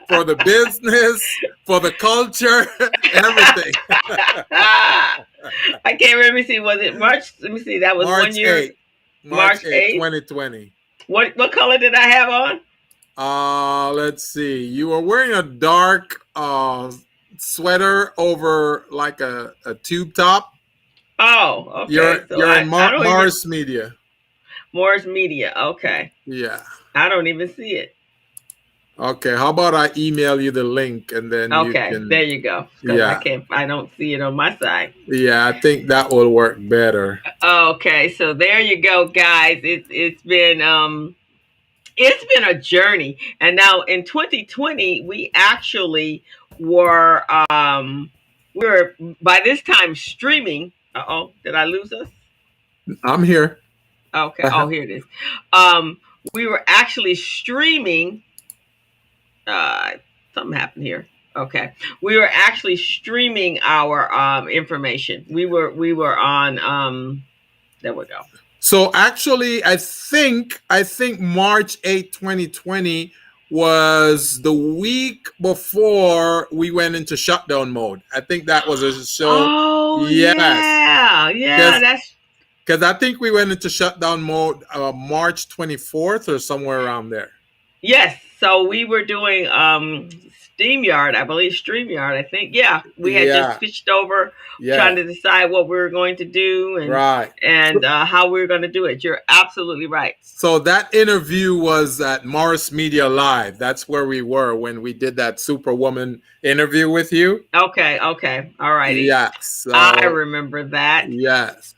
for the business, for the culture, everything. I can't remember. Let me see. Was it March? Let me see. That was March 1 year. 8th. March March 8th, 8th. 2020. What color did I have on? Let's see. You were wearing a dark sweater over like a tube top. Oh, okay. So You're in I don't even Mars Media. Morris Media. Okay. Yeah. I don't even see it. Okay. How about I email you the link and then you Okay, can. there you go. Because Yeah. I don't see it on my side. Yeah. I think that will work better. Okay, so there you go, guys. It's been a journey, and now in 2020 we actually were we were by this time streaming. Uh-oh, did I lose us? I'm here. Okay. Oh, here it is. Um, we were actually streaming. Uh, Something happened here. Okay, we were actually streaming our information. We were on. There we go. So actually, I think March 8th, 2020 was the week before we went into shutdown mode. I think that was a show. Oh Yes, yeah, that's because I think we went into shutdown mode March 24th or somewhere around there. yes. So we were doing SteamYard, I believe StreamYard. I think yeah, we had just Yeah, switched over, trying yeah, to decide what we were going to do right. and how we were going to do it. You're absolutely right. So that interview was at Morris Media Live. That's where we were when we did that Superwoman interview with you. Okay, all righty. Yes. I So remember that. yes.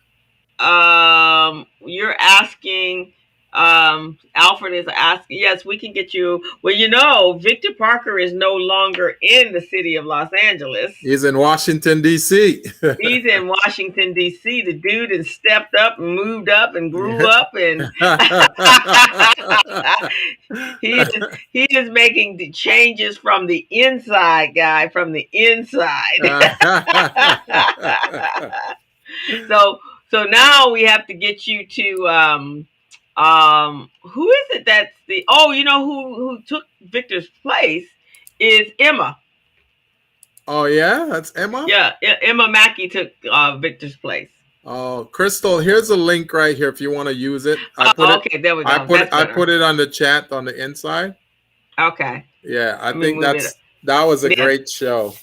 You're asking, Alfred is asking, yes, we can get you. Well, Victor Parker is no longer in the city of Los Angeles. He's in Washington, D.C. He's in Washington, D.C. The dude has stepped up and moved up and grew up, and he is making the changes from the inside, guy, from the inside. So now we have to get you to who is it that's who took Victor's place is Emma. Oh yeah, that's Emma. Yeah, Emma Mackey took Victor's place. Oh, Crystal, here's a link right here if you want to use it. Okay, there we go. I put it on the chat on the inside. Okay. Yeah, I think that was a great show.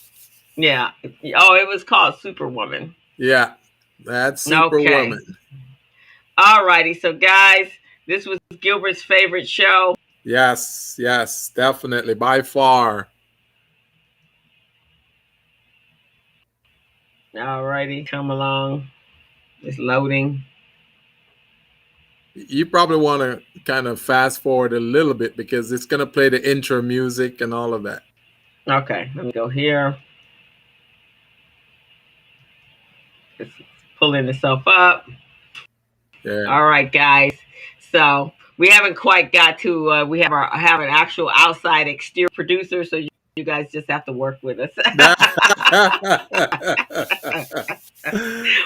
Yeah. Oh, it was called Superwoman. Yeah, that's Superwoman. Okay. All righty. So, guys, this was Gilbert's favorite show. Yes, definitely, by far. All righty, come along. It's loading. You probably want to kind of fast forward a little bit because it's going to play the intro music and all of that. Okay, let me go here. It's pulling itself up. Yeah. All right, guys. So we haven't quite got to. We have an actual outside exterior producer, so you guys just have to work with us.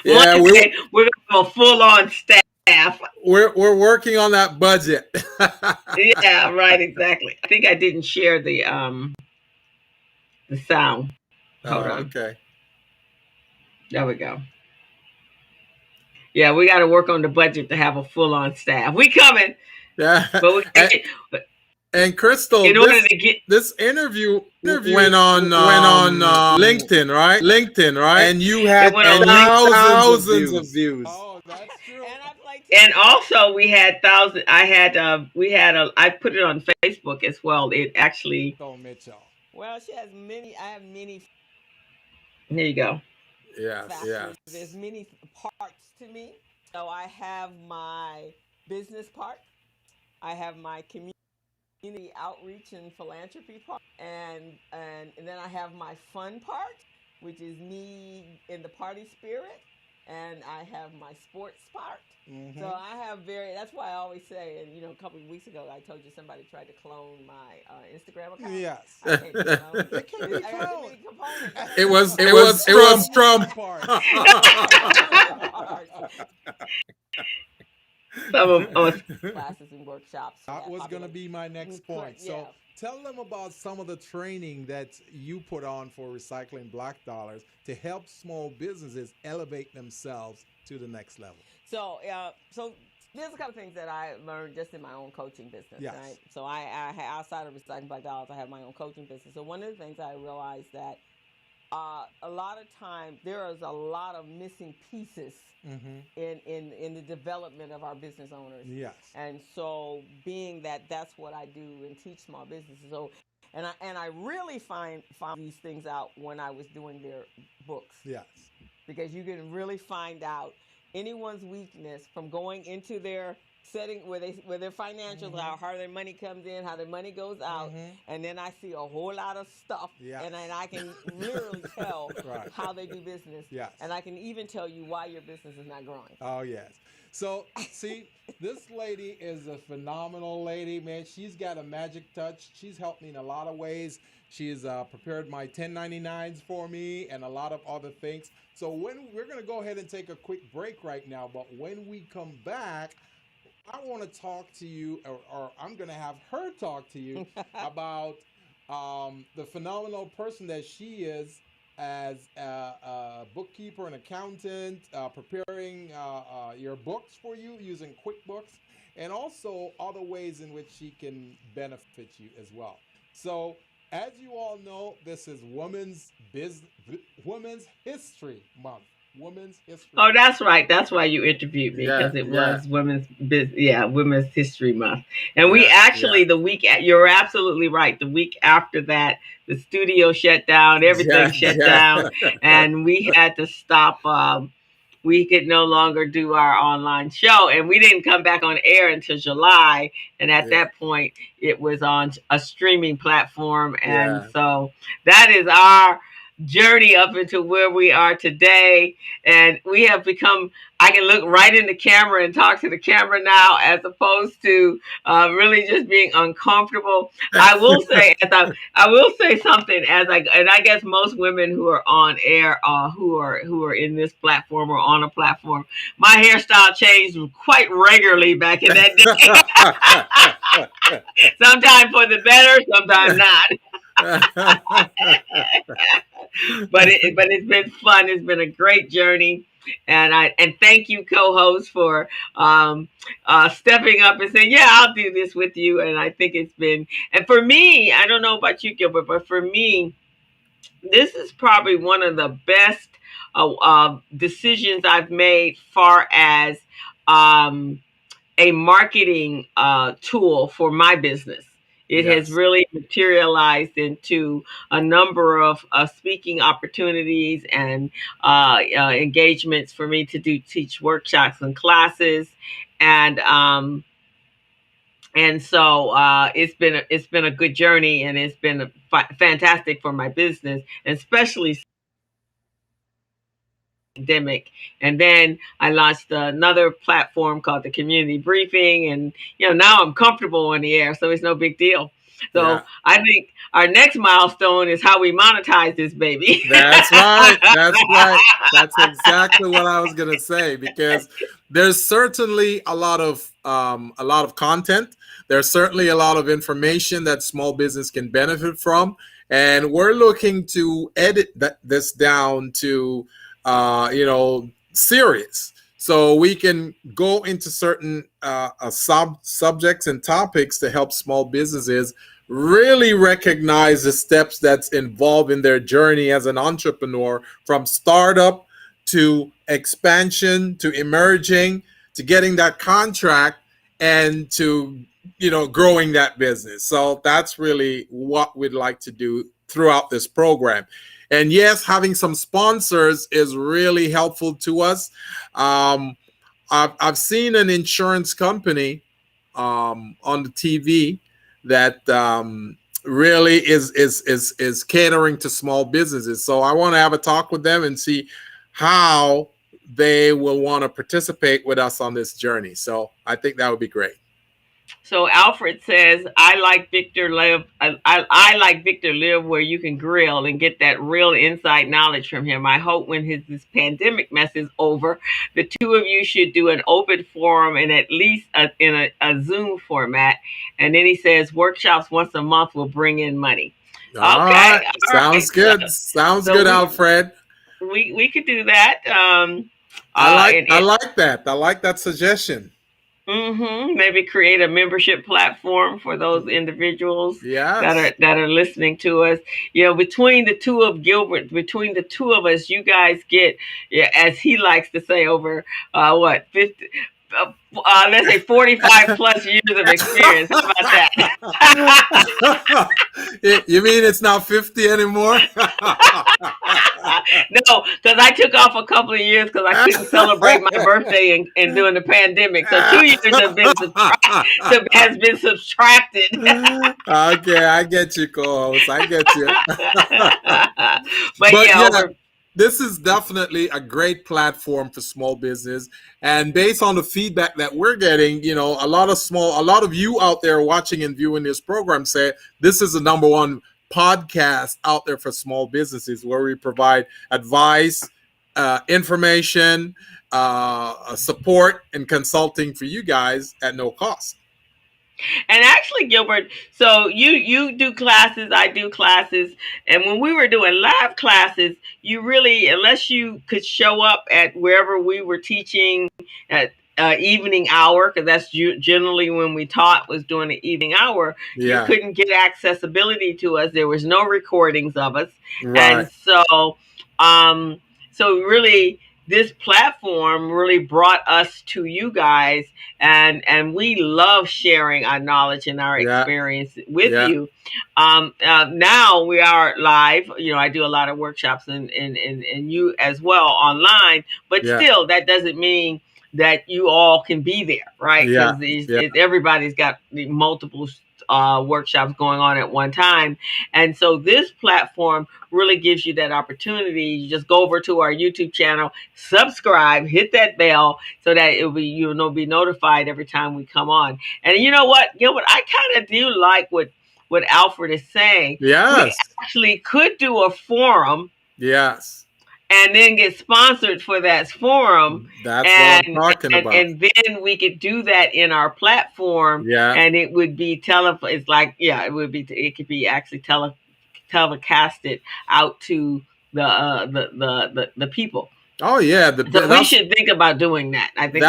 Yeah, we're gonna have a full-on staff. We're working on that budget. Yeah, right, exactly. I think I didn't share the sound. Hold on. Okay. There we go. Yeah, we got to work on the budget to have a full-on staff. We coming. Yeah. But And Crystal, in order to get this interview went on LinkedIn, right? And you had thousands of views. Oh, that's true. And I play and also we had I put it on Facebook as well. It actually Mitchell. Well, she has many. I have many there you go. factors. There's many parts to me. So I have my business part. I have my community outreach and philanthropy part, and then I have my fun part, which is me in the party spirit, and I have my sports part. Mm-hmm. So I have that's why I always say, and a couple of weeks ago I told you somebody tried to clone my Instagram account. Yes. I can't clone. It can't be I got too cloned. many components. It was Trump. Some of classes and workshops. That was going to be my next point. So tell them about some of the training that you put on for Recycling Black Dollars to help small businesses elevate themselves to the next level. So there's a couple things that I learned just in my own coaching business. Yes. Right? So I outside of Recycling Black Dollars, I have my own coaching business. So one of the things I realized that a lot of times there is a lot of missing pieces in the development of our business owners. Yes. And so being that's what I do and teach small businesses. So and I really found these things out when I was doing their books. Yes. Because you can really find out anyone's weakness from going into their setting where their financials are, how their money comes in, how their money goes out, and then I see a whole lot of stuff, and then I can literally tell how they do business, and I can even tell you why your business is not growing. Oh yes. So see, this lady is a phenomenal lady, man. She's got a magic touch. She's helped me in a lot of ways. She's prepared my 1099s for me and a lot of other things. So we're going to go ahead and take a quick break right now, but when we come back, I want to talk to you, or I'm going to have her talk to you about the phenomenal person that she is as a bookkeeper and accountant, preparing your books for you using QuickBooks, and also other ways in which she can benefit you as well. So, as you all know, this is Women's History Month. Women's History. Oh, that's right. That's why you interviewed me, because it was Women's History Month. And we actually the week you're absolutely right. The week after that, the studio shut down, everything shut down, and we had to stop. We could no longer do our online show, and we didn't come back on air until July. And at that point, it was on a streaming platform, and so that is our journey up into where we are today. And we have become, I can look right in the camera and talk to the camera now, as opposed to really just being uncomfortable. I will say, I will say something, and I guess most women who are on air, who are in this platform or on a platform, my hairstyle changed quite regularly back in that day. Sometimes for the better, sometimes not. But it's been fun. It's been a great journey, and thank you, co-host, for stepping up and saying, "Yeah, I'll do this with you." And I think it's been, and for me, I don't know about you, Gilbert, but for me, this is probably one of the best decisions I've made, far as a marketing tool for my business. It has really materialized into a number of speaking opportunities and engagements for me to teach workshops and classes, and so it's been a good journey, and it's been fantastic for my business, especially pandemic. And then I launched another platform called the Community Briefing, and now I'm comfortable on the air, so it's no big deal. So I think our next milestone is how we monetize this baby. That's right. That's right. That's exactly what I was gonna say, because there's certainly a lot of content. There's certainly a lot of information that small business can benefit from, and we're looking to edit this down to series. So we can go into certain subjects and topics to help small businesses really recognize the steps that's involved in their journey as an entrepreneur, from startup to expansion to emerging to getting that contract and to growing that business. So that's really what we'd like to do throughout this program. And yes, having some sponsors is really helpful to us. I've seen an insurance company on the TV that really is catering to small businesses. So I want to have a talk with them and see how they will want to participate with us on this journey. So I think that would be great. So Alfred says, I like Victor live. I like Victor live where you can grill and get that real inside knowledge from him. I hope when this pandemic mess is over, the two of you should do an open forum and at least in a Zoom format. And then he says workshops once a month will bring in money. All right. Sounds good. Sounds good, Alfred. We could do that. I like that. I like that suggestion. Maybe create a membership platform for those individuals that are listening to us. Between the two of Gilbert, between the two of us, you guys get, as he likes to say, over 50. Let's say 45 plus years of experience. How about that? You mean it's not 50 anymore? No, because I took off a couple of years because I couldn't celebrate my birthday and during the pandemic. So 2 years has been subtracted. Okay, I get you, co-host. I get you. But this is definitely a great platform for small business. And based on the feedback that we're getting, a lot of you out there watching and viewing this program say this is the number one podcast out there for small businesses, where we provide advice, information, support, and consulting for you guys at no cost. And actually, Gilbert, so you do classes, I do classes. And when we were doing live classes, you really, unless you could show up at wherever we were teaching at evening hour, because that's generally when we taught, was during the evening hour, you couldn't get accessibility to us. There was no recordings of us. Right. And so really, this platform really brought us to you guys, and we love sharing our knowledge and our experience with you. Now we are live. I do a lot of workshops and you as well online, but still, that doesn't mean that you all can be there, right? Because everybody's got multiple workshops going on at one time. And so this platform really gives you that opportunity. You just go over to our YouTube channel, subscribe, hit that bell so that you'll be notified every time we come on. And you know what, Gilbert, I kind of do like what Alfred is saying. Yes. We actually could do a forum. Yes. And then get sponsored for that forum. That's what I'm talking about. And then we could do that in our platform. Yeah. And it would be It would be. It could be actually telecasted out to the people. Oh yeah. So we should think about doing that. I think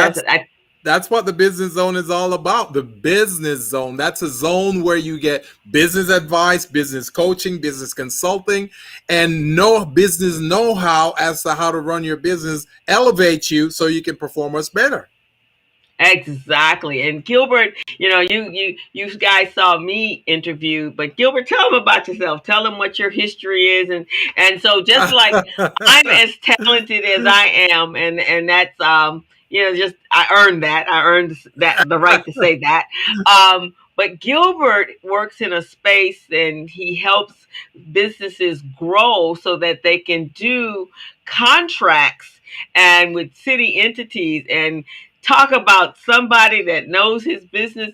that's what the business zone is all about. The business zone. That's a zone where you get business advice, business coaching, business consulting, and business know-how as to how to run your business, elevate you so you can perform much better. Exactly. And Gilbert, you guys saw me interview, but Gilbert, tell them about yourself. Tell them what your history is. And so just like I'm as talented as I am, and that's, I earned that. I earned the right to say that. But Gilbert works in a space and he helps businesses grow so that they can do contracts and with city entities and talk about somebody that knows his business.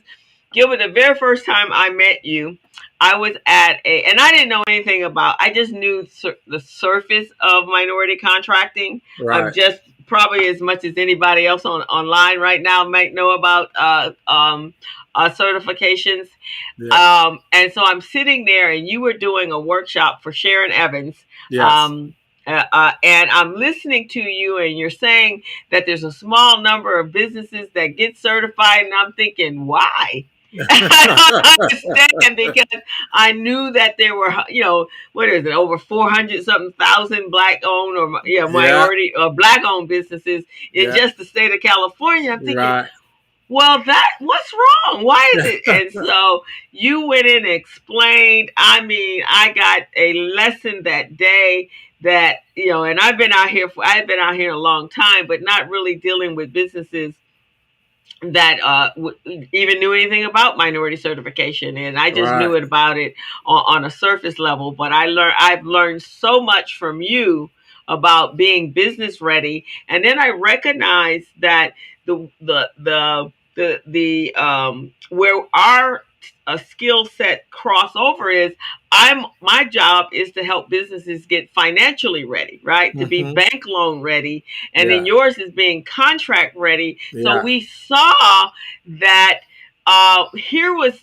Gilbert, the very first time I met you, I was and I didn't know anything I just knew the surface of minority contracting. Right. Just probably as much as anybody else online right now might know about certifications. Yeah. And so I'm sitting there and you were doing a workshop for Sharon Evans. Yes. And I'm listening to you, and you're saying that there's a small number of businesses that get certified, and I'm thinking, why? I don't understand, because I knew that there were, what is it, over 400 something thousand black owned or Yeah, minority or black owned businesses in yeah, just the state of California. I'm thinking, right. well, what's wrong? Why is it? And so you went in and explained. I mean, I got a lesson that day that, and I've been out here a long time, but not really dealing with businesses that even knew anything about minority certification, and I just Right. knew about it on a surface level. But I've learned so much from you about being business ready, and then I recognized that the where our skill set crossover is. My job is to help businesses get financially ready, right? To be Hmm. bank loan ready, and then Yeah, yours is being contract ready. So yeah, we saw that here was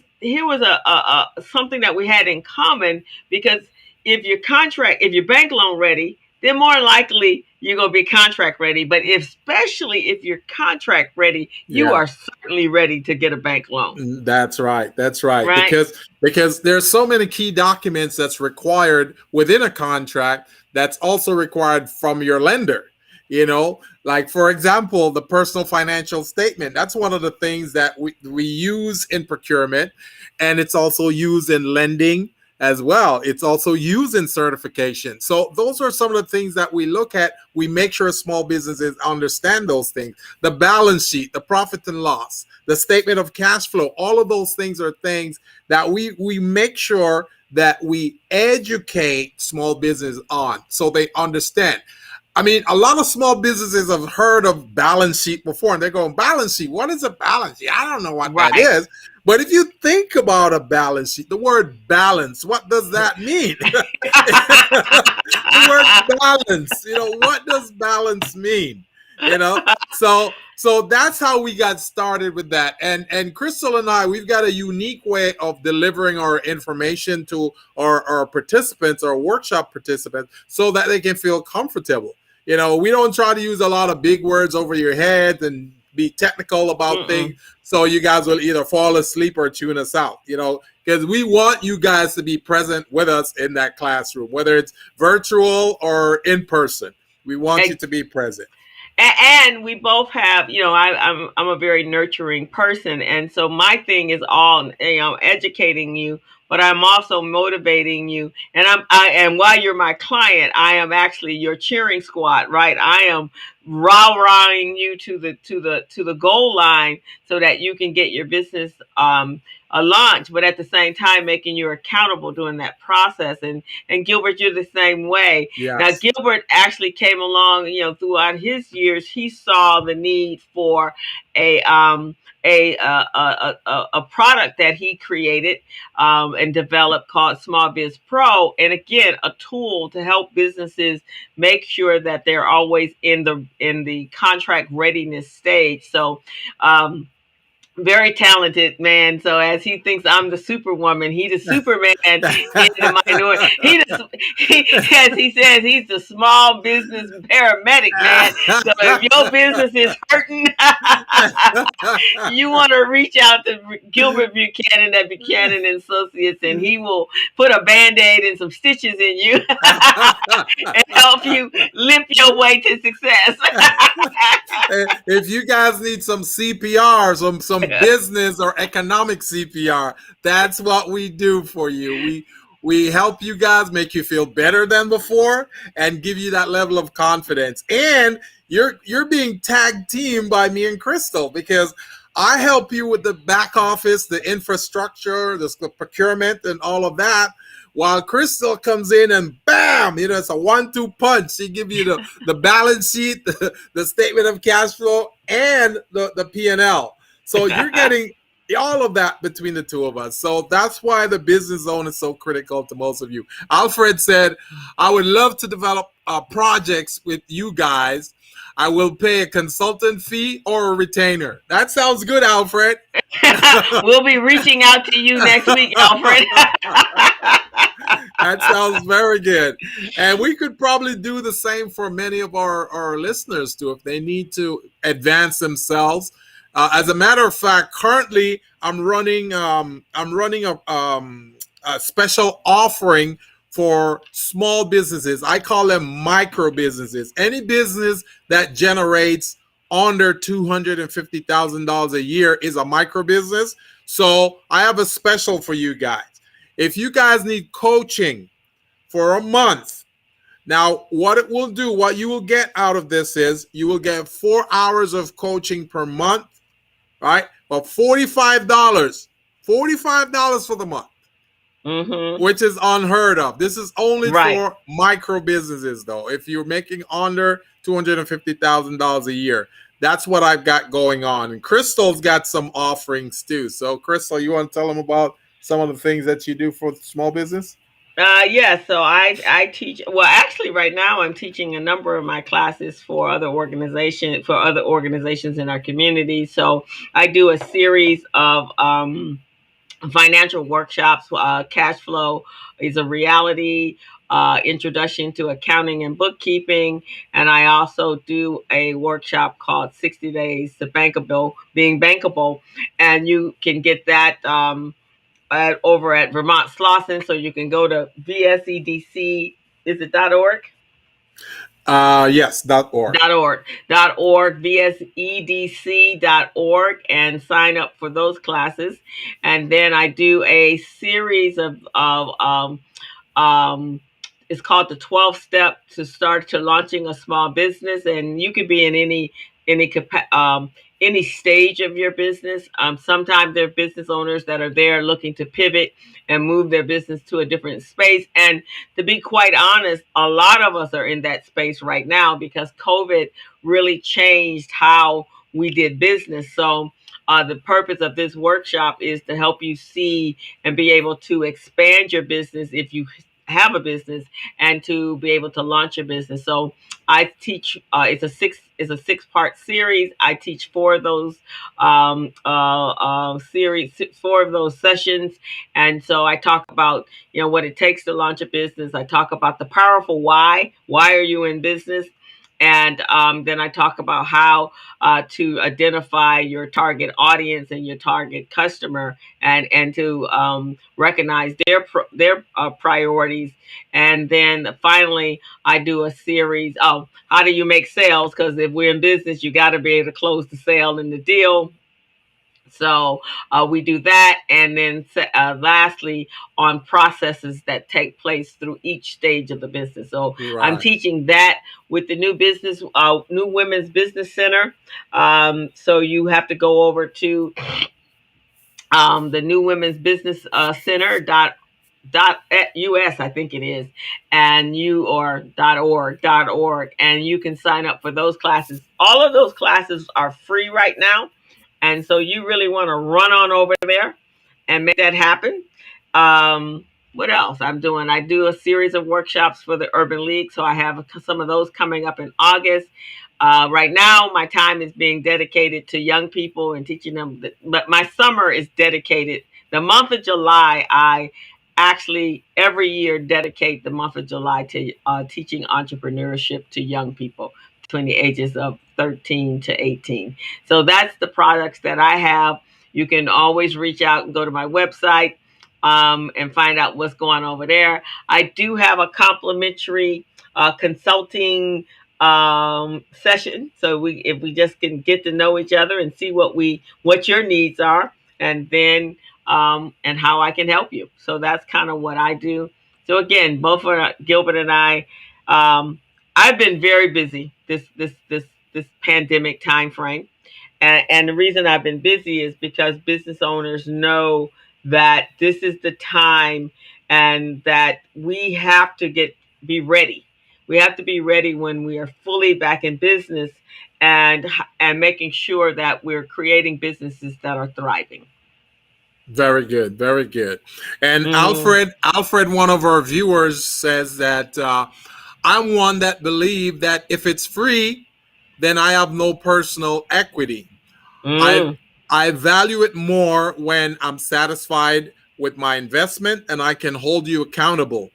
a something that we had in common, because if you're bank loan ready, then more likely you're gonna be contract ready. But especially if you're contract ready, you yeah. are certainly ready to get a bank loan, That's right. That's right. right? Because there's so many key documents that's required within a contract that's also required from your lender. Like for example, the personal financial statement. That's one of the things that we use in procurement, and it's also used in lending as well. It's also used in certification. So those are some of the things that we look at. We make sure small businesses understand those things. The balance sheet, the profit and loss, the statement of cash flow, all of those things are things that we make sure that we educate small business on so they understand. I mean, a lot of small businesses have heard of balance sheet before, and they're going, balance sheet? What is a balance sheet? I don't know what that Right. is. But if you think about a balance sheet, the word balance, what does that mean? The word balance, what does balance mean? You know, so that's how we got started with that. And Crystal and I, we've got a unique way of delivering our information to our participants, our workshop participants, so that they can feel comfortable. We don't try to use a lot of big words over your head and be technical about Mm-mm. things, so you guys will either fall asleep or tune us out, because we want you guys to be present with us in that classroom, whether it's virtual or in person. We want you to be present. And we both have, I'm a very nurturing person, and so my thing is all, educating you, but I'm also motivating you, and and while you're my client, I am actually your cheering squad, right? I am rah-rahing you to the goal line so that you can get your business a launch, but at the same time making you accountable during that process. And Gilbert, you're the same way. Now, Yes. Gilbert actually came along, throughout his years. He saw the need for a a product that he created and developed called SmallBizPro, and again, a tool to help businesses make sure that they're always in the contract readiness stage. So. Very talented man. So as he thinks I'm the superwoman, he's the Superman in the minority. As he says, he's the small business paramedic, man. So if your business is hurting, you want to reach out to Gilbert Buchanan at Buchanan and Associates, and he will put a Band-Aid and some stitches in you and help you limp your way to success. If you guys need some CPR, some business or economic CPR, that's what we do for you. We help you guys, make you feel better than before, and give you that level of confidence. And you're being tag teamed by me and Crystal, because I help you with the back office, the infrastructure, the procurement, and all of that, while Crystal comes in and bam, it's a 1-2 punch. She gives you the balance sheet, the statement of cash flow, and the P&L. So you're getting all of that between the two of us. So that's why the business zone is so critical to most of you. Alfred said, I would love to develop projects with you guys. I will pay a consultant fee or a retainer. That sounds good, Alfred. We'll be reaching out to you next week, Alfred. That sounds very good. And we could probably do the same for many of our listeners too, if they need to advance themselves. As a matter of fact, currently I'm running a special offering for small businesses. I call them micro businesses. Any business that generates under $250,000 a year is a micro business. So I have a special for you guys. If you guys need coaching for a month, now what it will do, what you will get out of this is you will get 4 hours of coaching per month, right? But $45 for the month, which is unheard of. This is only for micro businesses, though. If you're making under $250,000 a year, that's what I've got going on. And Crystal's got some offerings too. So, Crystal, you want to tell them about some of the things that you do for small business? Yeah, so I teach. Well, actually, right now I'm teaching a number of my classes for other organizations in our community. So I do a series of financial workshops. Cash flow is a reality. Introduction to accounting and bookkeeping, and I also do a workshop called 60 Days to Being Bankable, and you can get that over at Vermont Slauson. So you can go to VSEDC. Is it .org? Yes, .org. VSEDC.org, and sign up for those classes. And then I do a series of it's called the 12 step to start to launching a small business, and you could be in any stage of your business. Sometimes there are business owners that are there looking to pivot and move their business to a different space. And to be quite honest, a lot of us are in that space right now because COVID really changed how we did business. So the purpose of this workshop is to help you see and be able to expand your business if you have a business, and to be able to launch a business. So I teach. It's a 6-part series. I teach 4 of those sessions, and so I talk about what it takes to launch a business. I talk about the powerful why. Why are you in business? And then I talk about how to identify your target audience and your target customer, and to recognize their priorities. And then finally, I do a series of how do you make sales? Because if we're in business, you got to be able to close the sale and the deal. So we do that, and then lastly on processes that take place through each stage of the business. So I'm teaching that with the New Women's Business Center. So you have to go over to the New Women's Business Center .us, I think it is, and .org, and you can sign up for those classes. All of those classes are free right now. And so you really want to run on over there and make that happen. What else I'm doing? I do a series of workshops for the Urban League. So I have some of those coming up in August. Right now, my time is being dedicated to young people and teaching them. But my summer is dedicated. The month of July, I actually every year dedicate the month of July to teaching entrepreneurship to young people between the ages of 13 to 18. So that's the products that I have. You can always reach out and go to my website and find out what's going on over there. I do have a complimentary consulting session. So if we just can get to know each other and see what your needs are, and then and how I can help you. So that's kind of what I do. So again, both Gilbert and I, I've been very busy this pandemic time frame. And the reason I've been busy is because business owners know that this is the time, and that we have to be ready. We have to be ready when we are fully back in business, and making sure that we're creating businesses that are thriving. Very good, very good. And Alfred, one of our viewers, says that I'm one that believe that if it's free, then I have no personal equity. I value it more when I'm satisfied with my investment and I can hold you accountable.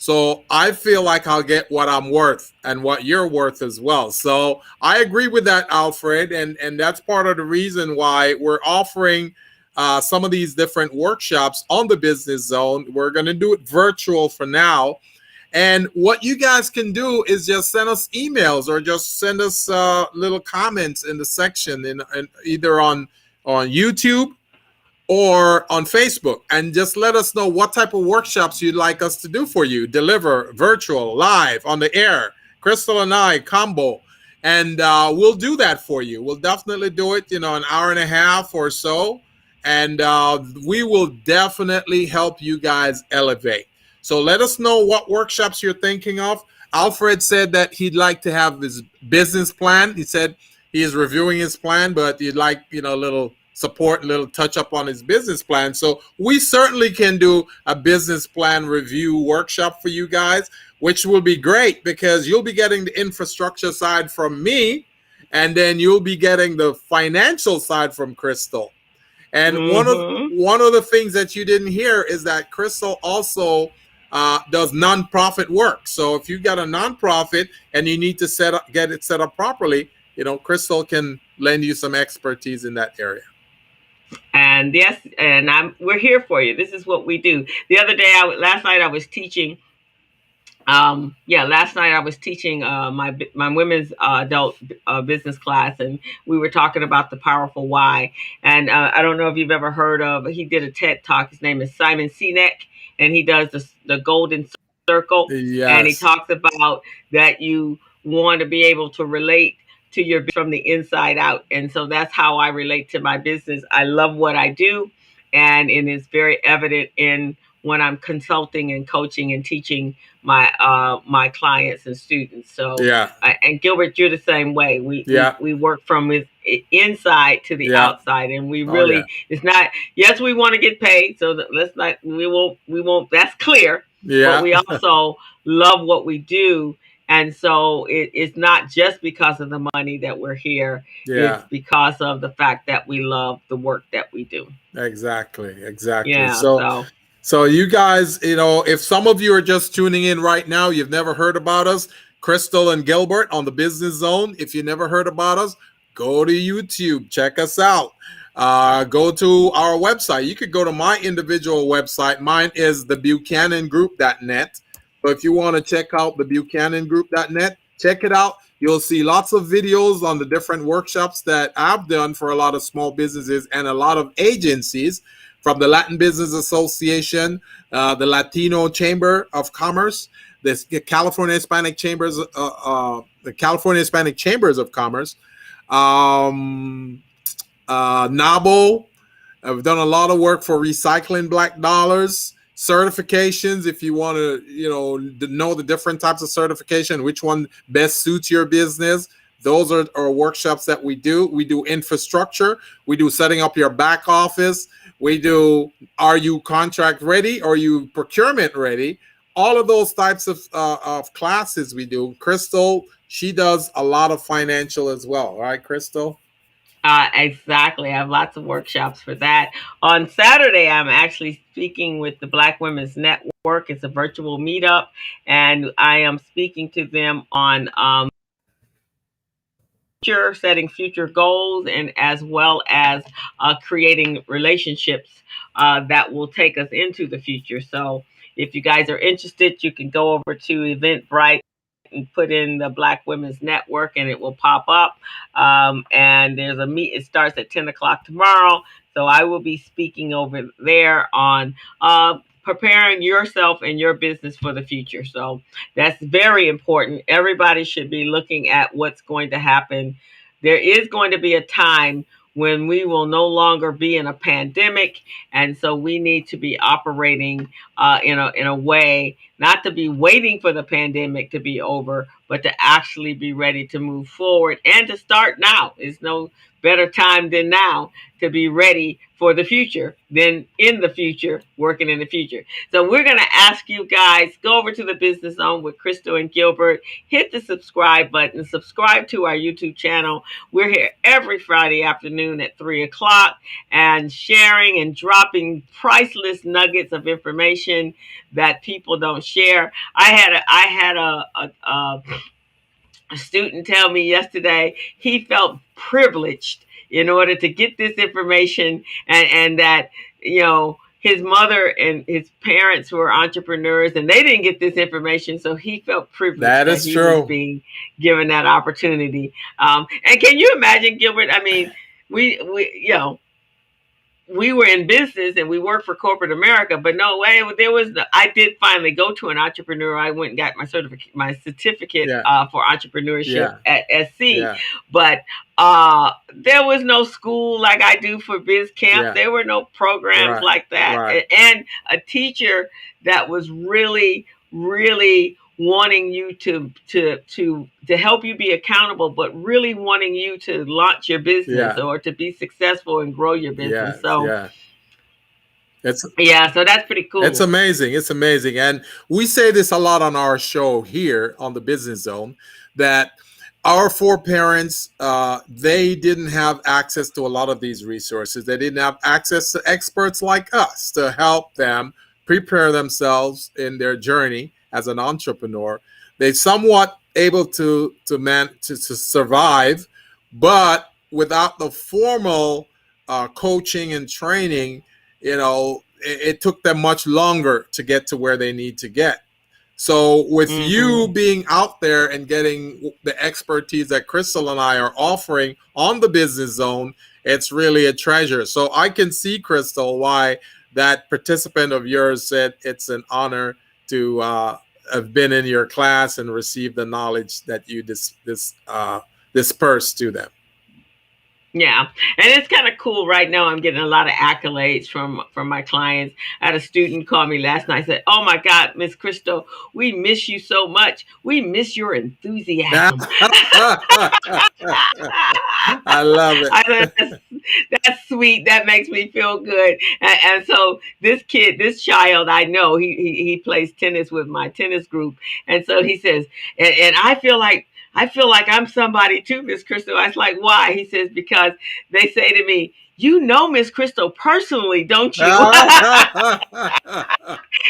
So I feel like I'll get what I'm worth and what you're worth as well. So I agree with that, Alfred. And that's part of the reason why we're offering some of these different workshops on the business zone. We're going to do it virtual for now. And what you guys can do is just send us emails or just send us little comments in the section in either on YouTube or on Facebook, and just let us know what type of workshops you'd like us to do for you, deliver virtual, live, on the air, Crystal and I combo, and we'll do that for you. We'll definitely do it, an hour and a half or so, and we will definitely help you guys elevate. So let us know what workshops you're thinking of. Alfred said that he'd like to have his business plan. He said he is reviewing his plan, but he'd like, a little support, a little touch up on his business plan. So we certainly can do a business plan review workshop for you guys, which will be great because you'll be getting the infrastructure side from me, and then you'll be getting the financial side from Crystal. And one of the things that you didn't hear is that Crystal also does nonprofit work. So if you've got a nonprofit and you need to get it set up properly, Crystal can lend you some expertise in that area. And yes, and we're here for you. This is what we do. The other day, last night I was teaching. Last night I was teaching my women's adult business class, and we were talking about the powerful why. And I don't know if you've ever heard of. He did a TED talk. His name is Simon Sinek, and he does the Golden Circle. Yes. And he talks about that you want to be able to relate to your from the inside out. And so that's how I relate to my business. I love what I do, and it is very evident in when I'm consulting and coaching and teaching my clients and students. So and Gilbert, you're the same way. We work from inside to the outside, and we really it's not. Yes, we want to get paid, so let's not. We won't. That's clear. Yeah. But we also love what we do. And so it's not just because of the money that we're here. Yeah. It's because of the fact that we love the work that we do. Exactly. Yeah. So you guys, if some of you are just tuning in right now, you've never heard about us, Crystal and Gilbert on the Business Zone. If you never heard about us, go to YouTube, check us out. Go to our website. You could go to my individual website. Mine is thebuchanangroup.net. So if you want to check out the buchanangroup.net, check it out. You'll see lots of videos on the different workshops that I've done for a lot of small businesses and a lot of agencies, from the Latin Business Association, the Latino Chamber of Commerce, the California Hispanic Chambers, the California Hispanic Chambers of Commerce, NABO. I've done a lot of work for Recycling Black Dollars. Certifications, if you want to, know the different types of certification, which one best suits your business. Those are workshops that we do. We do infrastructure. We do setting up your back office. We do, are you contract ready? Are you procurement ready? All of those types of classes we do. Crystal, she does a lot of financial as well. Right, Crystal? Exactly. I have lots of workshops for that. On Saturday, I'm actually speaking with the Black Women's Network. It's a virtual meetup, and I am speaking to them on setting future goals, and as well as creating relationships that will take us into the future. So if you guys are interested, you can go over to Eventbrite and put in the Black Women's Network, and it will pop up. And there's a meet. It starts at 10 o'clock tomorrow. So I will be speaking over there on preparing yourself and your business for the future. So that's very important. Everybody should be looking at what's going to happen. There is going to be a time when we will no longer be in a pandemic, and so we need to be operating in a way not to be waiting for the pandemic to be over, but to actually be ready to move forward and to start now. There's no better time than now to be ready for the future than in the future, working in the future. So we're going to ask you guys, go over to the Business Zone with Crystal and Gilbert, hit the subscribe button, subscribe to our YouTube channel. We're here every Friday afternoon at 3 o'clock and sharing and dropping priceless nuggets of information that people don't share. I had a student tell me yesterday he felt privileged in order to get this information, and that, his mother and his parents were entrepreneurs and they didn't get this information, so he felt privileged That that is he was true. being given that opportunity. And can you imagine, Gilbert? I mean, we were in business and we worked for corporate America, but no way. I did finally go to an entrepreneur. I went and got my certificate Yeah. For entrepreneurship Yeah. at SC, Yeah. but there was no school like I do for Biz Camp. Yeah. There were no programs Right. like that, Right. and a teacher that was really, really wanting you to help you be accountable, but really wanting you to launch your business Yeah. or to be successful and grow your business. Yeah. So Yeah. It's so that's pretty cool. It's amazing. It's amazing. And we say this a lot on our show here on the Business Zone, that our foreparents, they didn't have access to a lot of these resources. They didn't have access to experts like us to help them prepare themselves in their journey as an entrepreneur. They somewhat able to survive, but without the formal coaching and training, it took them much longer to get to where they need to get. So with you being out there and getting the expertise that Crystal and I are offering on the Business Zone, it's really a treasure. So I can see, Crystal, why that participant of yours said it's an honor to have been in your class and receive the knowledge that you disperse to them. Yeah, and it's kind of cool. Right now, I'm getting a lot of accolades from my clients. I had a student call me last night and said, "Oh my God, Miss Crystal, we miss you so much. We miss your enthusiasm." I love it. I said, that's sweet. That makes me feel good. And so this child, I know he plays tennis with my tennis group, and so he says, and I feel like I'm somebody too, Miss Crystal. I was like, why? He says, because they say to me, "You know Miss Crystal personally, don't you?"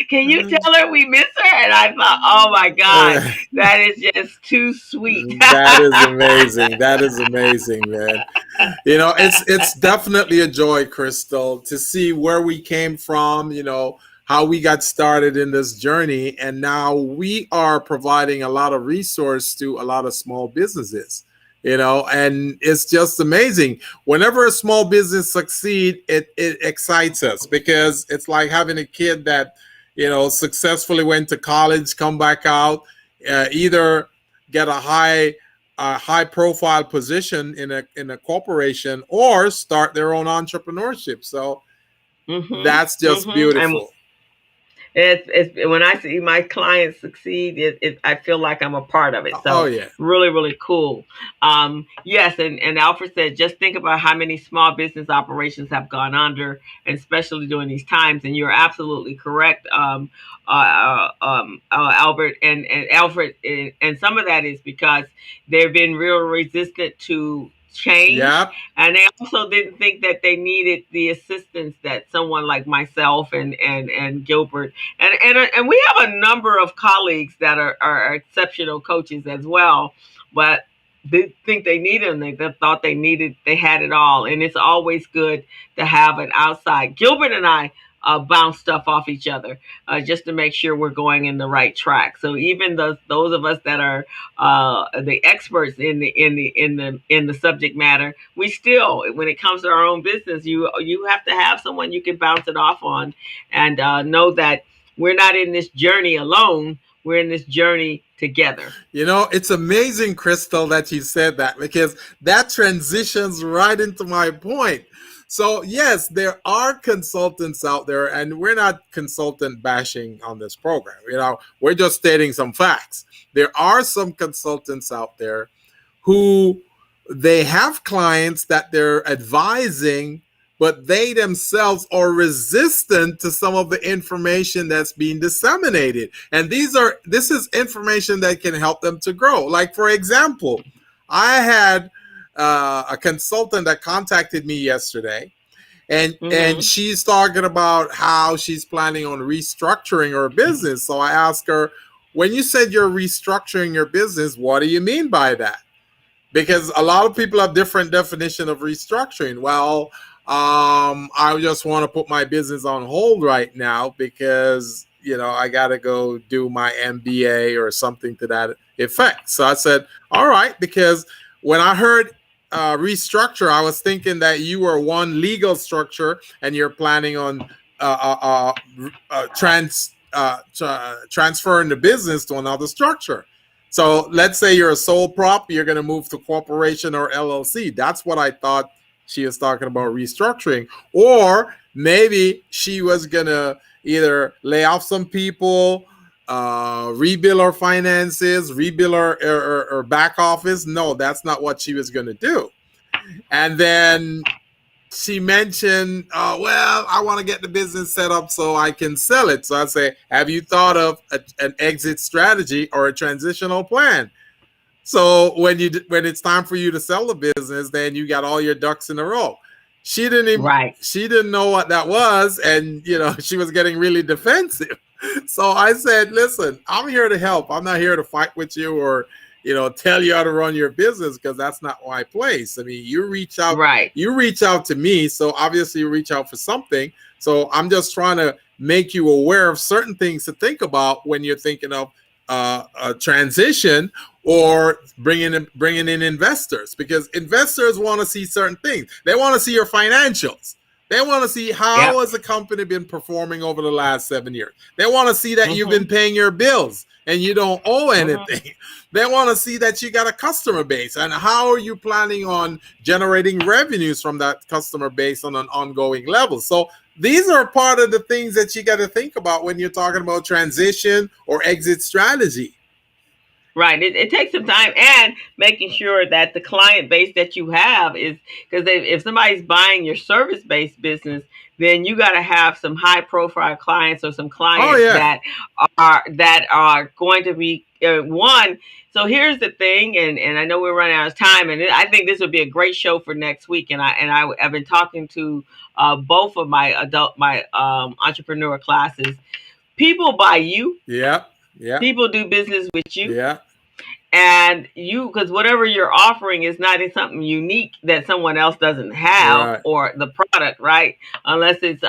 Can you tell her we miss her? And I thought, oh my God, that is just too sweet. That is amazing. That is amazing, man. It's definitely a joy, Crystal, to see where we came from, how we got started in this journey. And now we are providing a lot of resource to a lot of small businesses, and it's just amazing. Whenever a small business succeeds, it excites us, because it's like having a kid that, successfully went to college, come back out, either get a high profile position in a corporation, or start their own entrepreneurship. So that's just beautiful. It's when I see my clients succeed, I feel like I'm a part of it. So really, really cool. Yes, and Alfred said, just think about how many small business operations have gone under, and especially during these times. And you're absolutely correct, Albert and Alfred. And some of that is because they've been real resistant to change, and they also didn't think that they needed the assistance that someone like myself and Gilbert and we have a number of colleagues that are exceptional coaches as well, but didn't think they needed them. They thought they had it all, and it's always good to have an outside. Gilbert and I bounce stuff off each other just to make sure we're going in the right track. So even those of us that are the experts in the subject matter, we still, when it comes to our own business, you have to have someone you can bounce it off on, and know that we're not in this journey alone. We're in this journey together. It's amazing, Crystal, that you said that, because that transitions right into my point. So yes, there are consultants out there, and we're not consultant bashing on this program. We're just stating some facts. There are some consultants out there who they have clients that they're advising, but they themselves are resistant to some of the information that's being disseminated. And this is information that can help them to grow. Like, for example, I had a consultant that contacted me yesterday, and she's talking about how she's planning on restructuring her business. So I asked her, when you said you're restructuring your business, what do you mean by that? Because a lot of people have different definition of restructuring. Well, I just want to put my business on hold right now because, you know, I got to go do my MBA or something to that effect. So I said, all right, because when I heard restructure, I was thinking that you were one legal structure and you're planning on transferring the business to another structure. So let's say you're a sole prop, you're going to move to corporation or LLC. That's what I thought she was talking about restructuring. Or maybe she was going to either lay off some people, rebuild her finances, rebuild her back office. No, that's not what she was going to do. And then she mentioned, well, I want to get the business set up so I can sell it. So I say, have you thought of an exit strategy or a transitional plan? So when it's time for you to sell the business, then you got all your ducks in a row. She didn't know what that was, and you know, she was getting really defensive. So I said, listen, I'm here to help. I'm not here to fight with you or, you know, tell you how to run your business, because that's not my place. I mean, you reach out to me, so obviously you reach out for something. So I'm just trying to make you aware of certain things to think about when you're thinking of a transition or bringing in investors, because investors want to see certain things. They want to see your financials. They want to see how has the company been performing over the last 7 years. They want to see that you've been paying your bills and you don't owe anything. They want to see that you got a customer base, and how are you planning on generating revenues from that customer base on an ongoing level. So these are part of the things that you got to think about when you're talking about transition or exit strategy. Right. It takes some time, and making sure that the client base that you have is, because if somebody's buying your service-based business, then you got to have some high-profile clients or some clients that are going to be one. So here's the thing, and I know we're running out of time, and I think this would be a great show for next week. And I've been talking to both of my entrepreneur classes. People buy you. Yeah. People do business with you. Yeah. And because whatever you're offering is not something unique that someone else doesn't have, or the product, right? Unless it's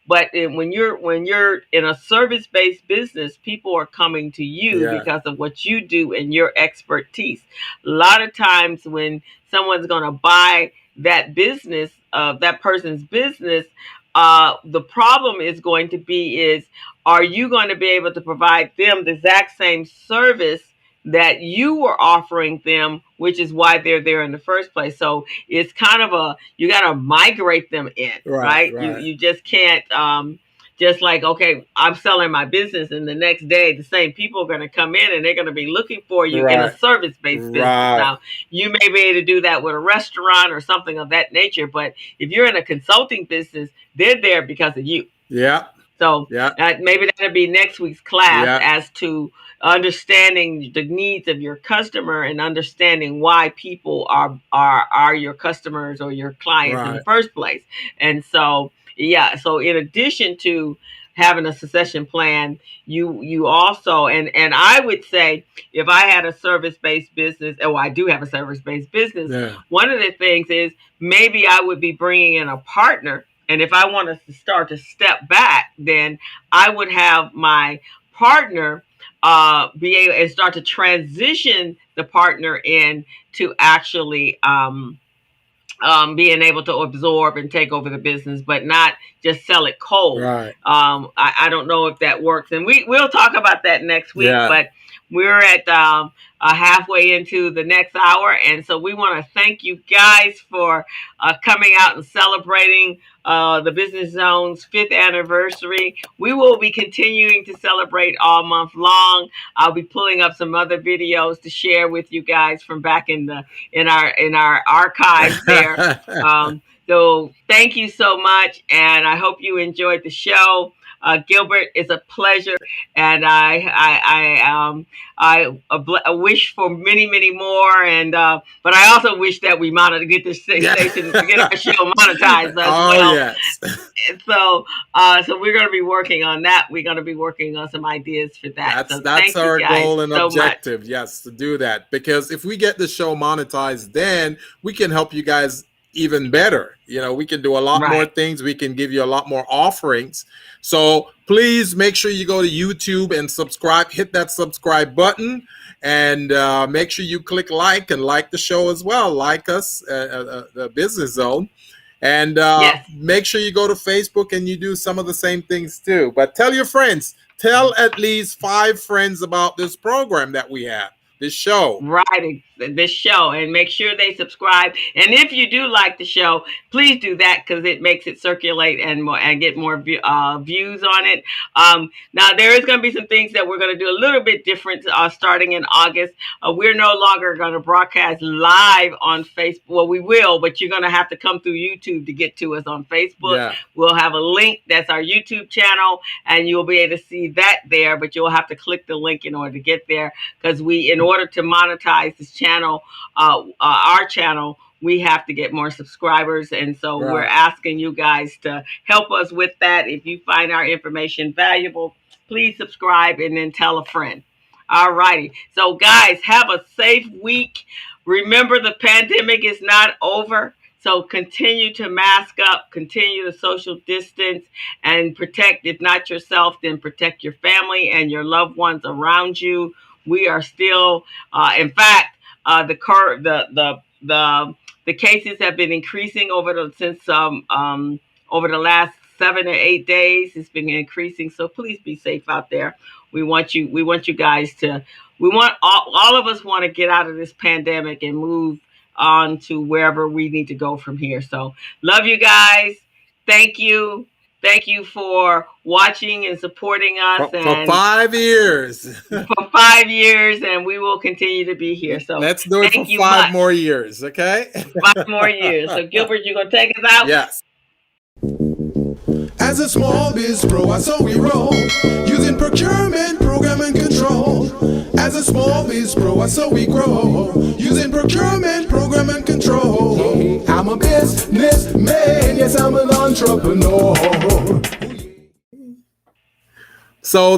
but when you're in a service-based business, people are coming to you because of what you do and your expertise. A lot of times when someone's going to buy that business, that person's business, the problem is going to be are you going to be able to provide them the exact same service that you were offering them, which is why they're there in the first place. So it's kind of you got to migrate them in, right? You just can't just like, okay, I'm selling my business, and the next day the same people are going to come in and they're going to be looking for you in a service-based business. Now, you may be able to do that with a restaurant or something of that nature, but if you're in a consulting business, they're there because of you. Yeah. So maybe that'll be next week's class as to understanding the needs of your customer and understanding why people are your customers or your clients in the first place. And so, so in addition to having a succession plan, you also, and I would say, if I had a service-based business, I do have a service-based business, one of the things is maybe I would be bringing in a partner. And if I wanted to start to step back, then I would have my partner be able and start to transition the partner in to actually being able to absorb and take over the business, but not just sell it cold. I don't know if that works, and we'll talk about that next week. But we're at halfway into the next hour, and so we want to thank you guys for coming out and celebrating the Business Zone's 5th anniversary. We will be continuing to celebrate all month long. I'll be pulling up some other videos to share with you guys from back in our archives there. So thank you so much, and I hope you enjoyed the show. Gilbert, it's a pleasure, and I wish for many, many more, and but I also wish that we get this station, get our show monetized as well. Yes. So, so we're going to be working on that. We're going to be working on some ideas for that. That's our goal and objective. Yes, to do that, because if we get the show monetized, then we can help you guys even better. We can do a lot more things. We can give you a lot more offerings. So please make sure you go to YouTube and subscribe. Hit that subscribe button, and make sure you click like the show as well. Like us, the Business Zone. And make sure you go to Facebook and you do some of the same things too. But tell your friends. Tell at least 5 friends about this program that we have, this show. Right, this show, and make sure they subscribe. And if you do like the show, please do that, because it makes it circulate and get more views on it. Now, there is going to be some things that we're going to do a little bit different starting in August. We're no longer going to broadcast live on Facebook. Well, we will, but you're going to have to come through YouTube to get to us on Facebook. Yeah. We'll have a link. That's our YouTube channel, and you'll be able to see that there, but you'll have to click the link in order to get there, because in order to monetize this channel, our channel, we have to get more subscribers, and so we're asking you guys to help us with that. If you find our information valuable, please subscribe and then tell a friend. All righty. So guys, have a safe week. Remember, the pandemic is not over. So continue to mask up, continue to social distance, and protect, if not yourself, then protect your family and your loved ones around you. We are still, in fact, the cases have been increasing over the last 7 or 8 days. It's been increasing, so please be safe out there. We want you guys to. All of us want to get out of this pandemic and move on to wherever we need to go from here. So love you guys. Thank you. Thank you for watching and supporting us. For 5 years. For 5 years, and we will continue to be here. So let's do it for 5 more years, okay? 5 more years. So Gilbert, you going to take us out? Yes. As a small biz pro, so we roll, using procurement, program, and control. As a small biz pro, so we grow, using procurement, program, and control. I'm a businessman, yes, I'm an entrepreneur. So